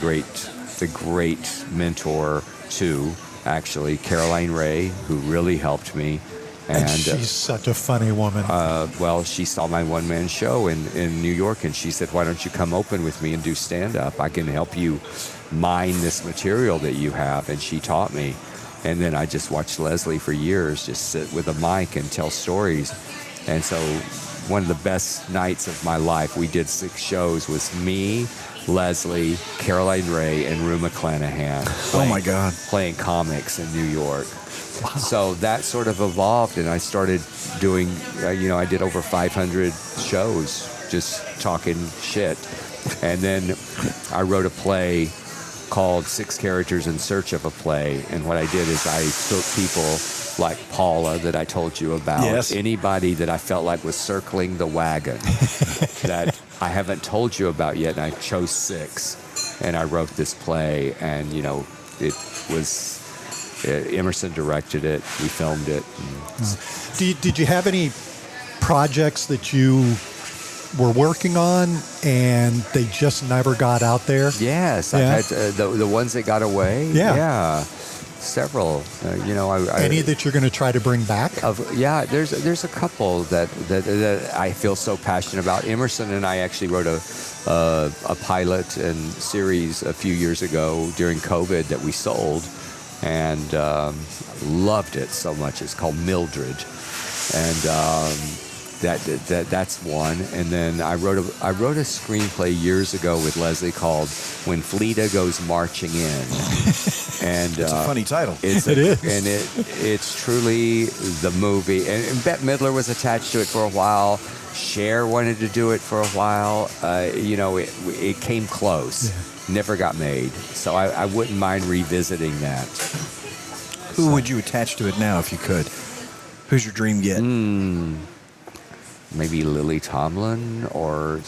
great mentor, too, actually, Caroline Ray, who really helped me. And she's such a funny woman. Well, she saw my one-man show in New York, and she said, why don't you come open with me and do stand-up? I can help you mine this material that you have. And she taught me. And then I just watched Leslie for years just sit with a mic and tell stories. And so one of the best nights of my life, we did 6 shows, was me, Leslie, Caroline Ray, and Rue McClanahan. Oh, my God. Playing comics in New York. Wow. So that sort of evolved, and I started doing, I did over 500 shows just talking shit. And then I wrote a play called 6 Characters in Search of a Play. And what I did is I took people like Paula that I told you about, Yes. anybody that I felt like was circling the wagon that I haven't told you about yet, and I chose 6. And I wrote this play, and, it was... Emerson directed it. We filmed it. Did you have any projects that you were working on and they just never got out there? Yes, Yeah. I've had the ones that got away. Yeah. Several. Any that you're going to try to bring back? There's a couple that I feel so passionate about. Emerson and I actually wrote a pilot and series a few years ago during COVID that we sold. And loved it so much. It's called Mildred, and that's one. And then I wrote a screenplay years ago with Leslie called When Fleta Goes Marching In. And It's a funny title. It is. And it's truly the movie. And Bette Midler was attached to it for a while. Cher wanted to do it for a while. It came close. Yeah. Never got made. So I wouldn't mind revisiting that. Who would you attach to it now if you could? Who's your dream get? Maybe Lily Tomlin, or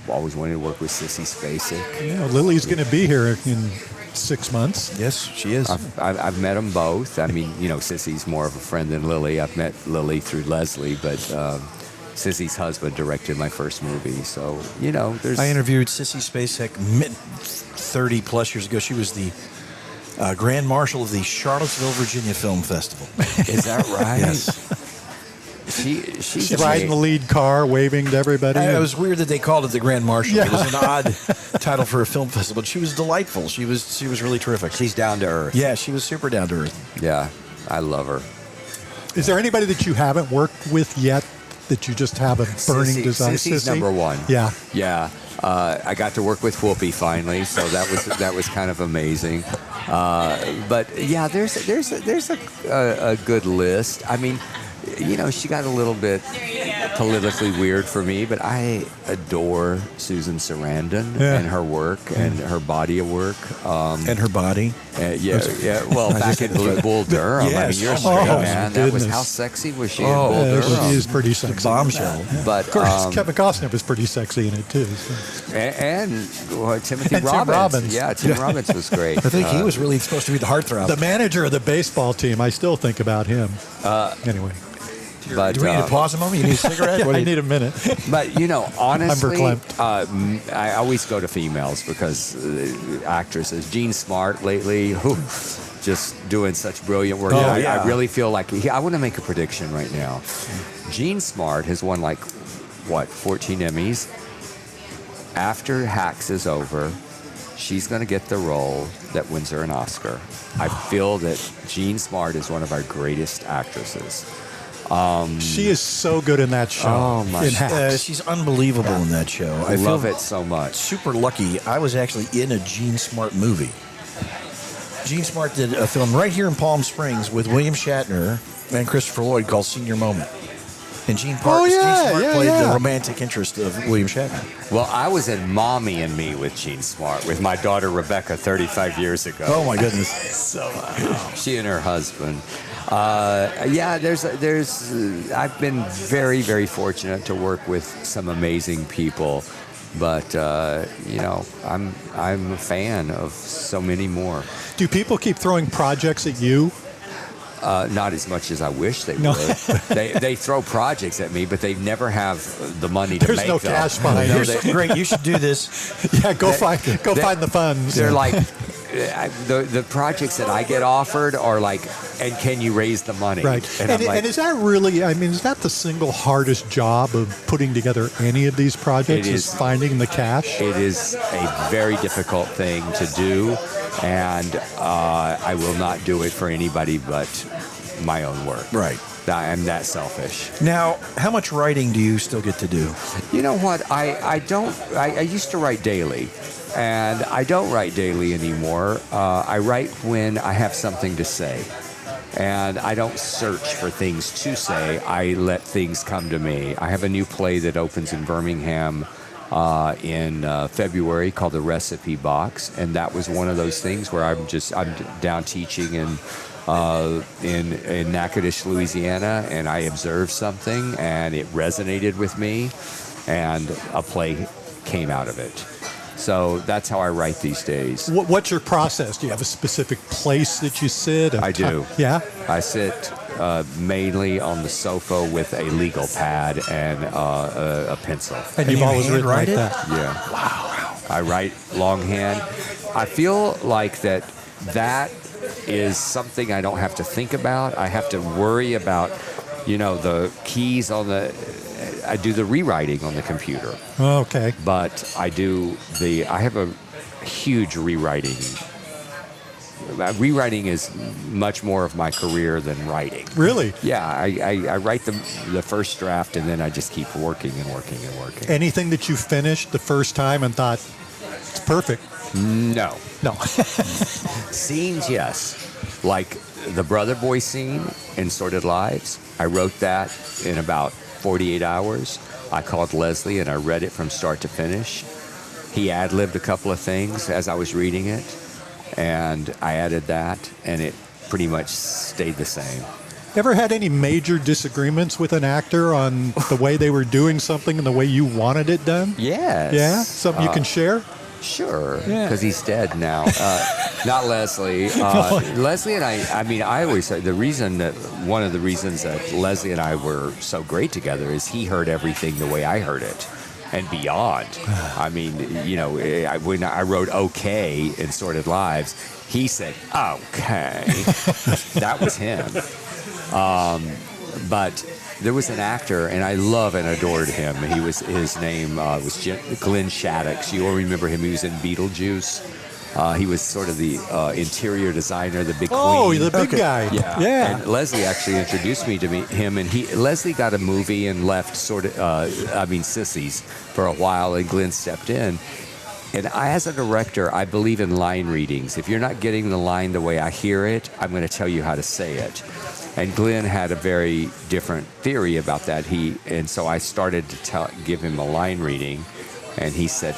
always wanted to work with Sissy Spacek. Yeah, Lily's going to be here in 6 months. Yes, she is. I've met them both. I mean, Sissy's more of a friend than Lily. I've met Lily through Leslie, but Sissy's husband directed my first movie. So, there's... I interviewed Sissy Spacek 30 plus years ago. She was the Grand Marshal of the Charlottesville, Virginia Film Festival. Is that right? Yes. She's riding the lead car, waving to everybody. It was weird that they called it the Grand Marshal. Yeah. It was an odd title for a film festival. But she was delightful. She was really terrific. She's down to earth. Yeah, she was super down to earth. Yeah, I love her. Is there anybody that you haven't worked with yet that you just have a burning desire? Sissy's number one. Yeah. Yeah. I got to work with Whoopi finally, so that was kind of amazing. But yeah, there's a good list. I mean, she got a little bit politically weird for me, but I adore Susan Sarandon and her work and her body of work. And her body. Well, back in Bull Durham. Yes. I mean, you're a straight man. That was, goodness. how sexy was she in Bull Durham? She is pretty sexy. Bombshell. But Of course, Kevin Costner was pretty sexy in it too. So. and Timothy And Tim Robbins. Robbins. Yeah, Tim Robbins was great. I think he was really supposed to be the heartthrob. The manager of the baseball team, I still think about him. Anyway. But, Do we need to pause a moment? You need a cigarette? I need a minute. But, honestly, verklempt. I always go to females because actresses. Jean Smart lately, just doing such brilliant work. I really feel like I want to make a prediction right now. Jean Smart has won 14 Emmys. After Hacks is over, she's going to get the role that wins her an Oscar. I feel that Jean Smart is one of our greatest actresses. She is so good in that show. Oh, my in Hacks. She's unbelievable in that show. I love it so much. Super lucky. I was actually in a Jean Smart movie. Jean Smart did a film right here in Palm Springs with William Shatner and Christopher Lloyd called Senior Moment. And Jean Smart played the romantic interest of William Shatner. Well, I was in Mommy and Me with Jean Smart with my daughter Rebecca 35 years ago. Oh my goodness! She and her husband. I've been very, very fortunate to work with some amazing people, but I'm a fan of so many more. Do people keep throwing projects at you? Not as much as I wish they No. would. They throw projects at me, but they never have the money to There's make no them. cash behind Here's it. something great. You should do this. Yeah, go find the funds. They're like, the projects that I get offered are like, and can you raise the money? Right. And I'm like, and is that really, is that the single hardest job of putting together any of these projects, It is is. finding the cash? it is a very difficult thing to do, and I will not do it for anybody but my own work. Right. I'm that selfish. Now, how much writing do you still get to do? You know what? I used to write daily, and I don't write daily anymore. I write when I have something to say, and I don't search for things to say. I let things come to me. I have a new play that opens in Birmingham in February called The Recipe Box, and that was one of those things where I'm down teaching in Natchitoches, Louisiana, and I observed something, and it resonated with me, and a play came out of it. So that's how I write these days. What's your process? Do you have a specific place that you sit? I do. Yeah? I sit mainly on the sofa with a legal pad and a pencil. And you've you always written like handwrite that? Yeah. Wow. I write longhand. I feel like that is something I don't have to think about. I have to worry about, the keys on I do the rewriting on the computer. Oh, okay. But I have a huge rewriting rewriting is much more of my career than writing. Really? Yeah, I write the first draft, and then I just keep working and working and working. Anything that you finished the first time and thought, it's perfect? No. No. Scenes, yes. Like the brother boy scene in Sordid Lives, I wrote that in about 48 hours. I called Leslie and I read it from start to finish. He ad-libbed a couple of things as I was reading it, and I added that, and it pretty much stayed the same. Ever had any major disagreements with an actor on the way they were doing something and the way you wanted it done? Yes. Yeah? Something you can share? Sure, Yeah. because he's dead now. Not Leslie. Leslie and I mean, I always say one of the reasons that Leslie and I were so great together is he heard everything the way I heard it and beyond. I mean, when I wrote okay in Sordid Lives, he said, okay. That was him. But there was an actor, and I love and adored him. His name was Glenn Shaddix. You all remember him. He was in Beetlejuice. He was sort of the interior designer, the big queen. Oh, the big guy. Yeah. And Leslie actually introduced me to him, and Leslie got a movie and left Sissies for a while, and Glenn stepped in. And as a director, I believe in line readings. If you're not getting the line the way I hear it, I'm going to tell you how to say it. And Glenn had a very different theory about that. So I started to give him a line reading, and he said,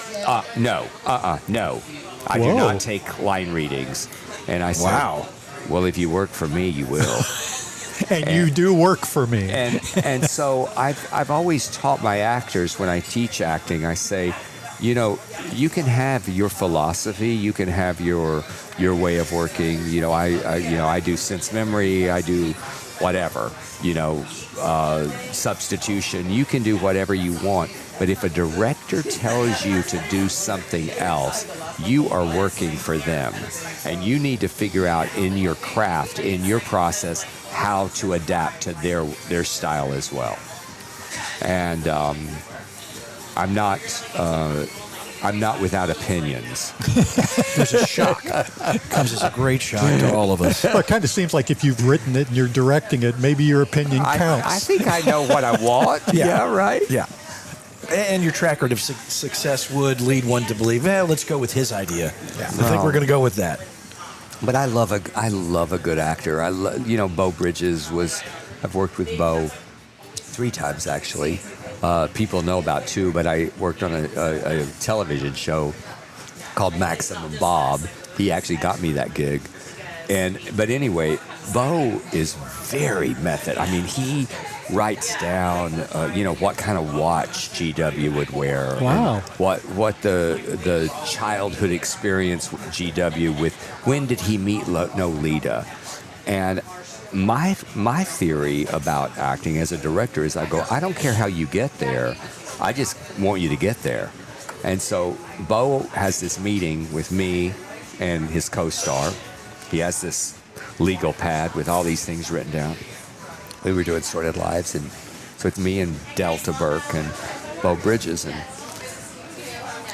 no. I do not take line readings. And I said, wow. Well, if you work for me, you will. And you do work for me. And so I've always taught my actors when I teach acting, I say, you can have your philosophy, you can have your way of working. I do sense memory, I do whatever, substitution. You can do whatever you want. But if a director tells you to do something else, you are working for them. And you need to figure out in your craft, in your process, how to adapt to their style as well. And I'm not without opinions. There's a shock. Comes as a great shock to all of us. Well, it kind of seems like if you've written it and you're directing it, maybe your opinion counts. I think I know what I want. Yeah, right? Yeah. And your track record of success would lead one to believe, let's go with his idea. Yeah. I think we're going to go with that. But I love a good actor. Bo Bridges I've worked with Bo 3 times actually. People know about 2, but I worked on a television show called Maximum Bob. He actually got me that gig. But anyway, Bo is very method. I mean, he writes down, what kind of watch GW would wear. Wow. What the childhood experience with GW with. When did he meet Nolita? And my theory about acting as a director is I don't care how you get there. I just want you to get there. And so Bo has this meeting with me and his co-star. He has this legal pad with all these things written down. We were doing Sordid Lives, and so it's me and Delta Burke and Bo Bridges, and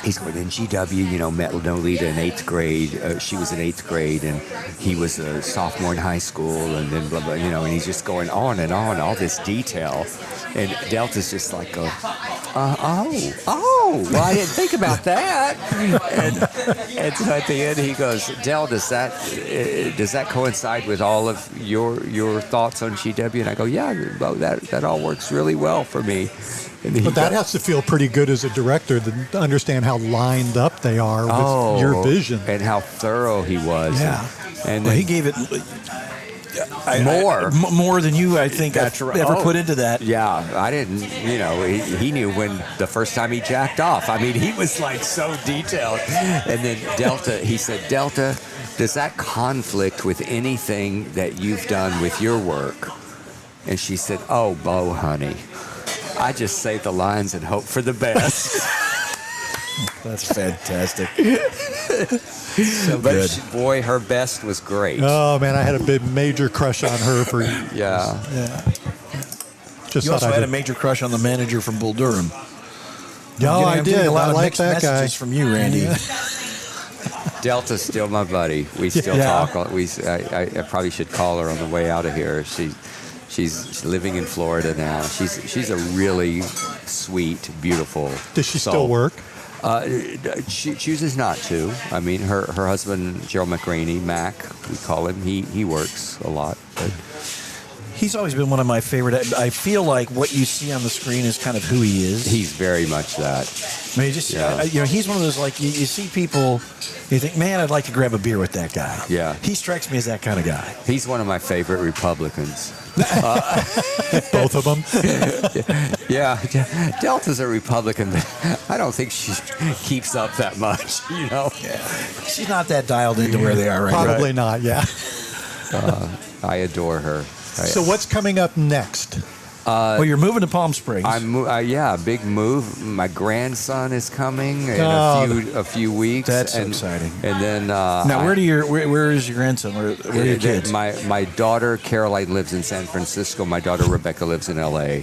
he's going in GW, met Nolita in 8th grade. She was in 8th grade, and he was a sophomore in high school, and then blah, blah, and he's just going on and on, all this detail. And Delta's just like, well, I didn't think about that. And so at the end he goes, Del, does that coincide with all of your thoughts on GW? And I go, yeah, Bo, that all works really well for me. But that has to feel pretty good as a director to understand how lined up they are with your vision. And how thorough he was. Yeah. And he gave it more than you, I think, ever put into that. Yeah, I didn't, he knew when the first time he jacked off. I mean, he was like so detailed. And then he said, Delta, does that conflict with anything that you've done with your work? And she said, oh, Bo, honey, I just say the lines and hope for the best. That's fantastic. But boy, her best was great. Oh man, I had a big major crush on her for yeah. You also had a major crush on the manager from Bull Durham. No, I did. A lot I of like mixed that guy. messages from you, Randy. Yeah. Delta's still my buddy. We still Yeah. talk. I probably should call her on the way out of here. She's living in Florida now. She's a really sweet, beautiful Does she soul. still work? She chooses not to. I mean, her husband, Gerald McRaney, Mac, we call him, he works a lot. But He's always been one of my favorite. I feel like what you see on the screen is kind of who he is. he's very much that. I mean, just Yeah. he's one of those like you see people, you think, man, I'd like to grab a beer with that guy. Yeah. He strikes me as that kind of guy. He's one of my favorite Republicans. Both of them? Yeah, Delta's a Republican, but I don't think she keeps up that much, you know? She's not that dialed into where they are right now. Probably not, yeah. I adore her. So what's coming up next? Well, you're moving to Palm Springs. Big move. My grandson is coming in Oh, a few weeks. that's so exciting. And then now, where is your grandson? Where are your kids? My daughter Caroline lives in San Francisco. My daughter Rebecca lives in L.A.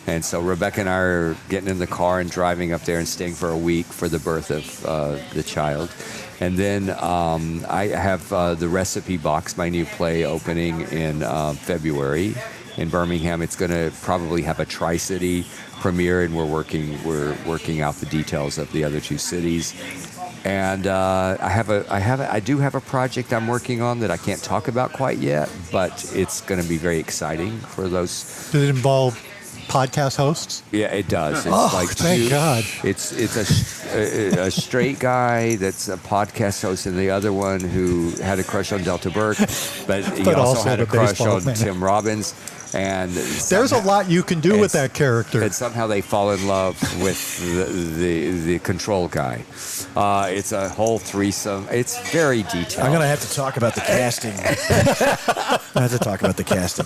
And so Rebecca and I are getting in the car and driving up there and staying for a week for the birth of the child. And then I have the Recipe Box, my new play, opening in February in Birmingham. It's going to probably have a Tri-City premiere, and we're working out the details of the other two cities. And I do have a project I'm working on that I can't talk about quite yet, but it's going to be very exciting for those. Does it involve podcast hosts? Yeah, it does. It's thank God. It's a straight guy that's a podcast host, and the other one who had a crush on Delta Burke, but he But also also had a the crush baseball on man. Tim Robbins. And There's a lot you can do with that character. And somehow they fall in love with the control guy. It's a whole threesome. It's very detailed. I'm going to have to talk about the casting. I have to talk about the casting.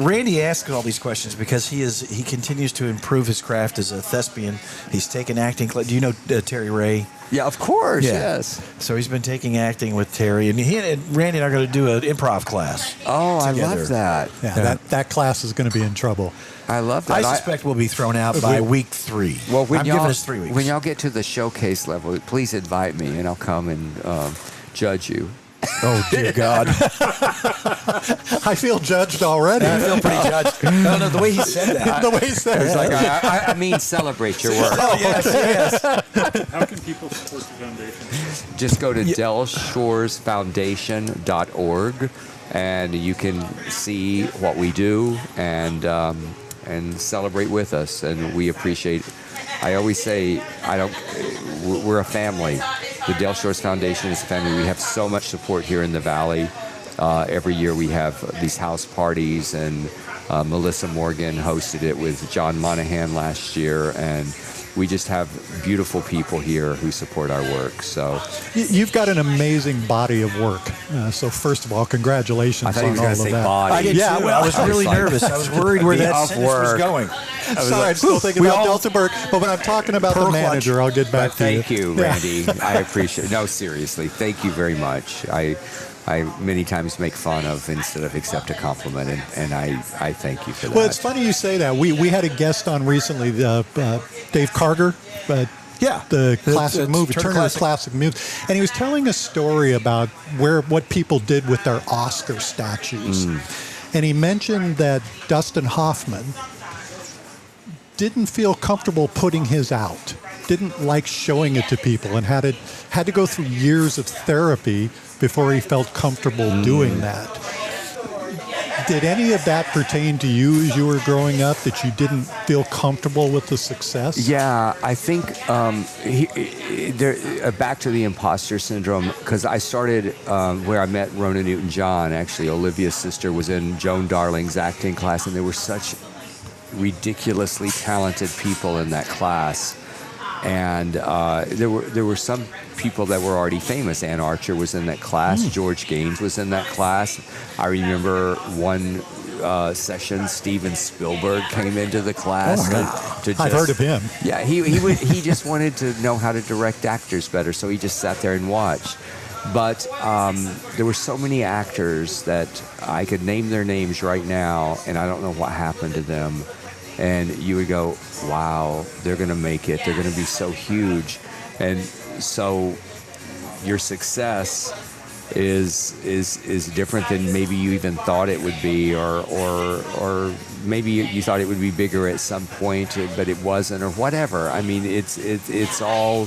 Randy asks all these questions because he continues to improve his craft as a thespian. He's taken acting. Do you know Terry Ray? Yeah, of course. Yeah. Yes. So he's been taking acting with Terry, and he and Randy and I are going to do an improv class. Oh, together. I love that. Yeah, that class is going to be in trouble. I love that. I suspect we'll be thrown out by week 3. Well, I'm giving us 3 weeks. When y'all get to the showcase level, please invite me, and I'll come and judge you. Oh, dear God. I feel judged already. I feel pretty judged. No, the way he said that. The way he said It's it. like I mean, celebrate your work. Oh, yes. How can people support the foundation? Just go to delshoresfoundation.org, and you can see what we do and celebrate with us. And we appreciate. I always say we're a family. The Del Shores Foundation is a family. We have so much support here in the Valley. Every year we have these house parties, and Melissa Morgan hosted it with John Monahan last year, and we just have beautiful people here who support our work. So You've got an amazing body of work. So first of all, congratulations I thought he on was all going of to say that. body. I did Yeah, too. well, I was really nervous. I was worried where that sentence was going. Sorry, I'm still thinking we about all- Delta Burke. But when I'm talking about the Pearl manager, I'll get back But to you. thank you, Randy. I appreciate it. No, seriously, thank you very much. I many times make fun of instead of accept a compliment, and I thank you for that. Well, it's funny you say that. We had a guest on recently, Dave Carger. Yeah. The classic It's movie, Turner Turner's Classic. classic movie. And he was telling a story about what people did with their Oscar statues. And he mentioned that Dustin Hoffman didn't feel comfortable putting his out, didn't like showing it to people, and had to go through years of therapy before he felt comfortable doing that. Did any of that pertain to you as you were growing up, that you didn't feel comfortable with the success? Yeah, I think back to the imposter syndrome, because I started where I met Rona Newton-John. Actually, Olivia's sister was in Joan Darling's acting class, and there were such ridiculously talented people in that class. And there were some people that were already famous. Ann Archer was in that class. George Gaines was in that class. I remember one session, Steven Spielberg came into the class. I've heard of him. Yeah, he just wanted to know how to direct actors better, so he just sat there and watched. But there were so many actors that I could name their names right now, and I don't know what happened to them. And you would go, wow, they're going to make it. They're going to be so huge. And so your success is different than maybe you even thought it would be, or maybe you thought it would be bigger at some point, but it wasn't, or whatever. I mean, it's all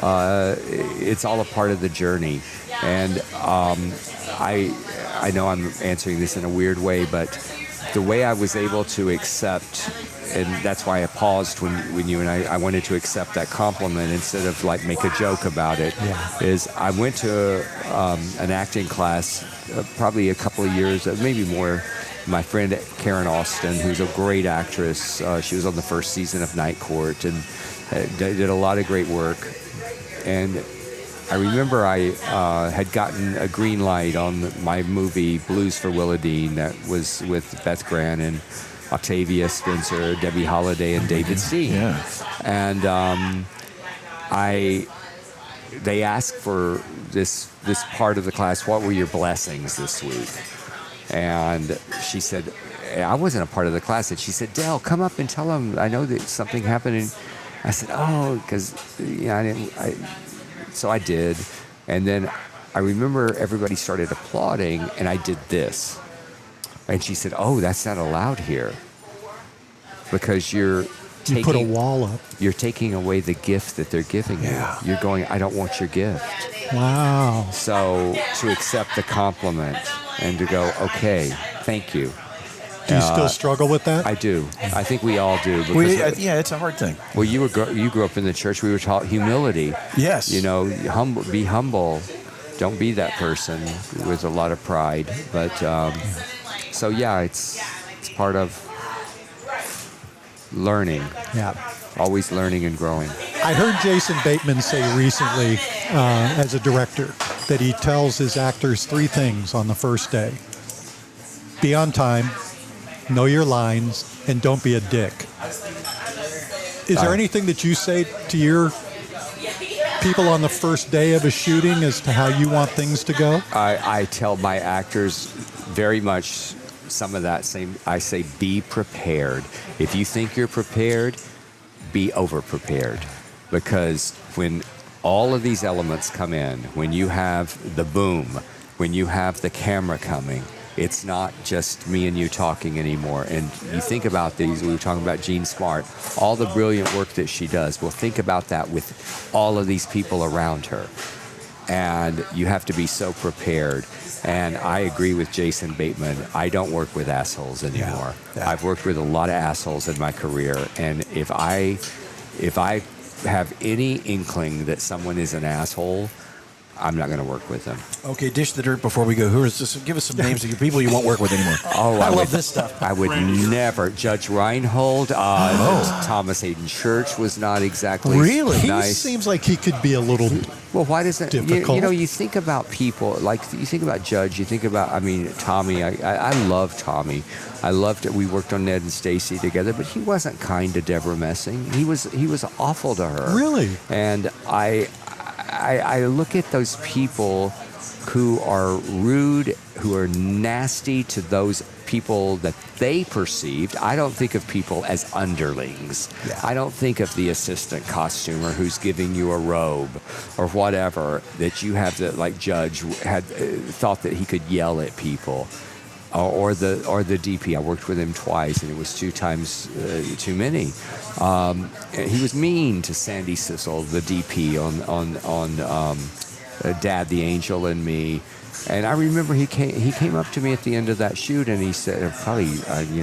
a part of the journey. And I know I'm answering this in a weird way, but the way I was able to accept, and that's why I paused when you and I wanted to accept that compliment instead of like make a joke about it, is I went to an acting class probably a couple of years, maybe more. My friend Karen Austin, who's a great actress, she was on the first season of Night Court and did a lot of great work. And I remember I had gotten a green light on my movie Blues for Willowdene that was with Beth Grant and Octavia Spencer, Debbie Holliday, and David Steen. Yeah. And they asked for this part of the class, what were your blessings this week? And she said, I wasn't a part of the class. And she said, Del, come up and tell them, I know that something happened. And I said, oh, because so I did. And then I remember everybody started applauding, and I did this. And she said, oh, that's not allowed here. Because you put a wall up. You're taking away the gift that they're giving you. You're going, I don't want your gift. Wow. So to accept the compliment and to go, okay, thank you. Do you still struggle with that? I do. I think we all do. Yeah, it's a hard thing. Well, you grew up in the church. We were taught humility. Yes. You know, be humble. Don't be that person with a lot of pride. But so yeah, it's part of learning. Yeah. Always learning and growing. I heard Jason Bateman say recently, as a director, that he tells his actors 3 things on the first day: be on time, know your lines, and don't be a dick. Is there anything that you say to your people on the first day of a shooting as to how you want things to go? I tell my actors very much some of that same. I say, be prepared. If you think you're prepared, be over-prepared. Because when all of these elements come in, when you have the boom, when you have the camera coming, it's not just me and you talking anymore. And you think about these, we were talking about Jean Smart, all the brilliant work that she does. Well, think about that with all of these people around her. And you have to be so prepared. And I agree with Jason Bateman. I don't work with assholes anymore. Yeah. I've worked with a lot of assholes in my career. And if I have any inkling that someone is an asshole, I'm not going to work with them. Okay, dish the dirt before we go. Who is this? Give us some names of your people you won't work with anymore. Oh, I love this stuff. I would never. Judge Reinhold, Thomas Hayden Church was not exactly nice. He seems like he could be a little well, why does it? difficult. You think about people, like you think about Judge, you think about, Tommy. I love Tommy. I loved it. We worked on Ned and Stacy together, but he wasn't kind to Deborah Messing. He was awful to her. Really? And I look at those people who are rude, who are nasty to those people that they perceived. I don't think of people as underlings. Yeah. I don't think of the assistant costumer who's giving you a robe or whatever that you have to, like Judge had thought that he could yell at people. Or the DP. I worked with him twice, and it was 2 times too many. He was mean to Sandy Sissel, the DP, on Dad, the Angel, and Me. And I remember he came up to me at the end of that shoot, and he said, probably,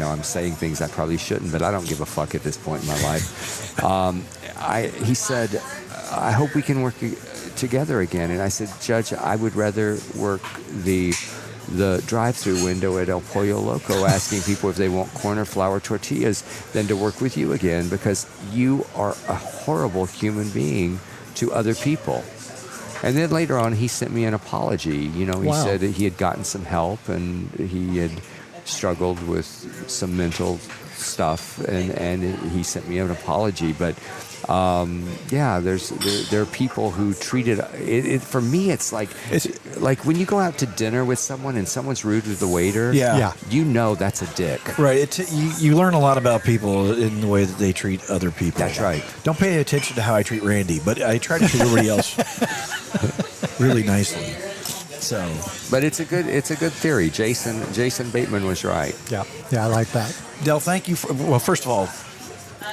I'm saying things I probably shouldn't, but I don't give a fuck at this point in my life. He said, I hope we can work together again. And I said, Judge, I would rather work the drive-through window at El Pollo Loco asking people if they want corn or flour tortillas than to work with you again, because you are a horrible human being to other people. And then later on, he sent me an apology. He said that he had gotten some help and he had struggled with some mental stuff, and he sent me an apology. But there are people who treated it. For me, it's like when you go out to dinner with someone and someone's rude with the waiter. Yeah. You know that's a dick. Right. You learn a lot about people in the way that they treat other people. That's right. Don't pay attention to how I treat Randy, but I try to treat everybody else really nicely. So, but it's a good theory. Jason Bateman was right. Yeah, I like that. Del, thank you well, first of all,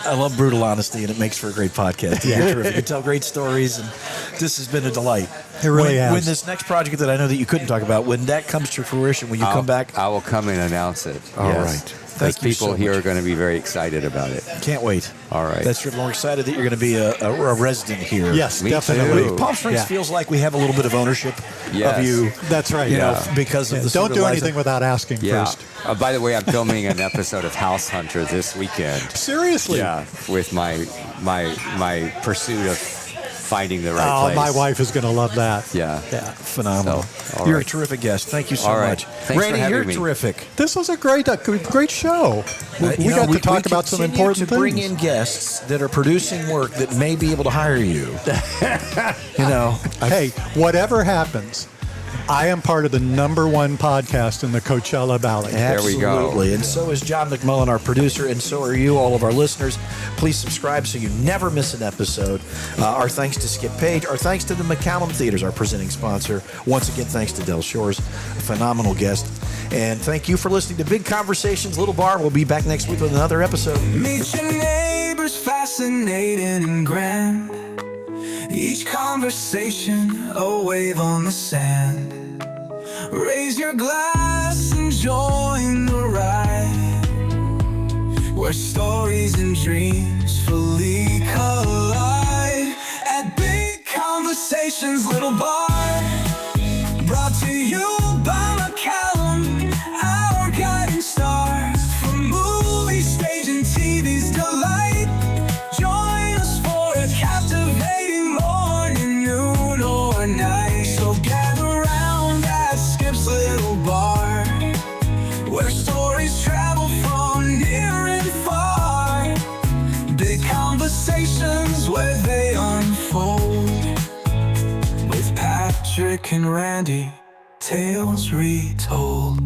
I love brutal honesty, and it makes for a great podcast. Yeah. You're terrific. You tell great stories, and this has been a delight. It really has. When this next project that I know that you couldn't talk about, when that comes to fruition, will you come back? I will come and announce it. All yes. right. Because Thank you people so here much. are going to be very excited about it. Can't wait. All right. That's true. I'm excited that you're going to be a resident here. Yes, Me definitely. too. Palm Springs feels like we have a little bit of ownership Yes. of you. That's right. You know, Yeah. because of the Don't Sordid do Lives. anything without asking Yeah. first. By the way, I'm filming an episode of House Hunter this weekend. Seriously? Yeah, with my pursuit of finding the right Oh, place. my wife is going to love that. Yeah. Phenomenal. So, all You're right. a terrific guest. Thank you so All right. much. Thanks for Randy, having you're me. terrific. This was a great show. We got to talk about some important to bring things. in guests that are producing work that may be able to hire you. You know, Hey, whatever happens, I am part of the #1 podcast in the Coachella Valley. There we go. absolutely. And so is John McMullen, our producer, and so are you, all of our listeners. Please subscribe so you never miss an episode. Our thanks to Skip Page. Our thanks to the McCallum Theaters, our presenting sponsor. Once again, thanks to Del Shores, a phenomenal guest. And thank you for listening to Big Conversations, Little Bar. We'll be back next week with another episode. Meet your neighbors, fascinating and grand. Each conversation, a wave on the sand. Raise your glass and join the ride, where stories and dreams fully collide. At Big Conversations, Little Bar, brought to you by McCallum, our guiding star. From movie, stage, and TV's delight, join us for a captivating morning, noon, or night. So gather round at Skip's Little Bar, where stories travel from near and far. Big conversations where they unfold, with Patrick and Randy, tales retold.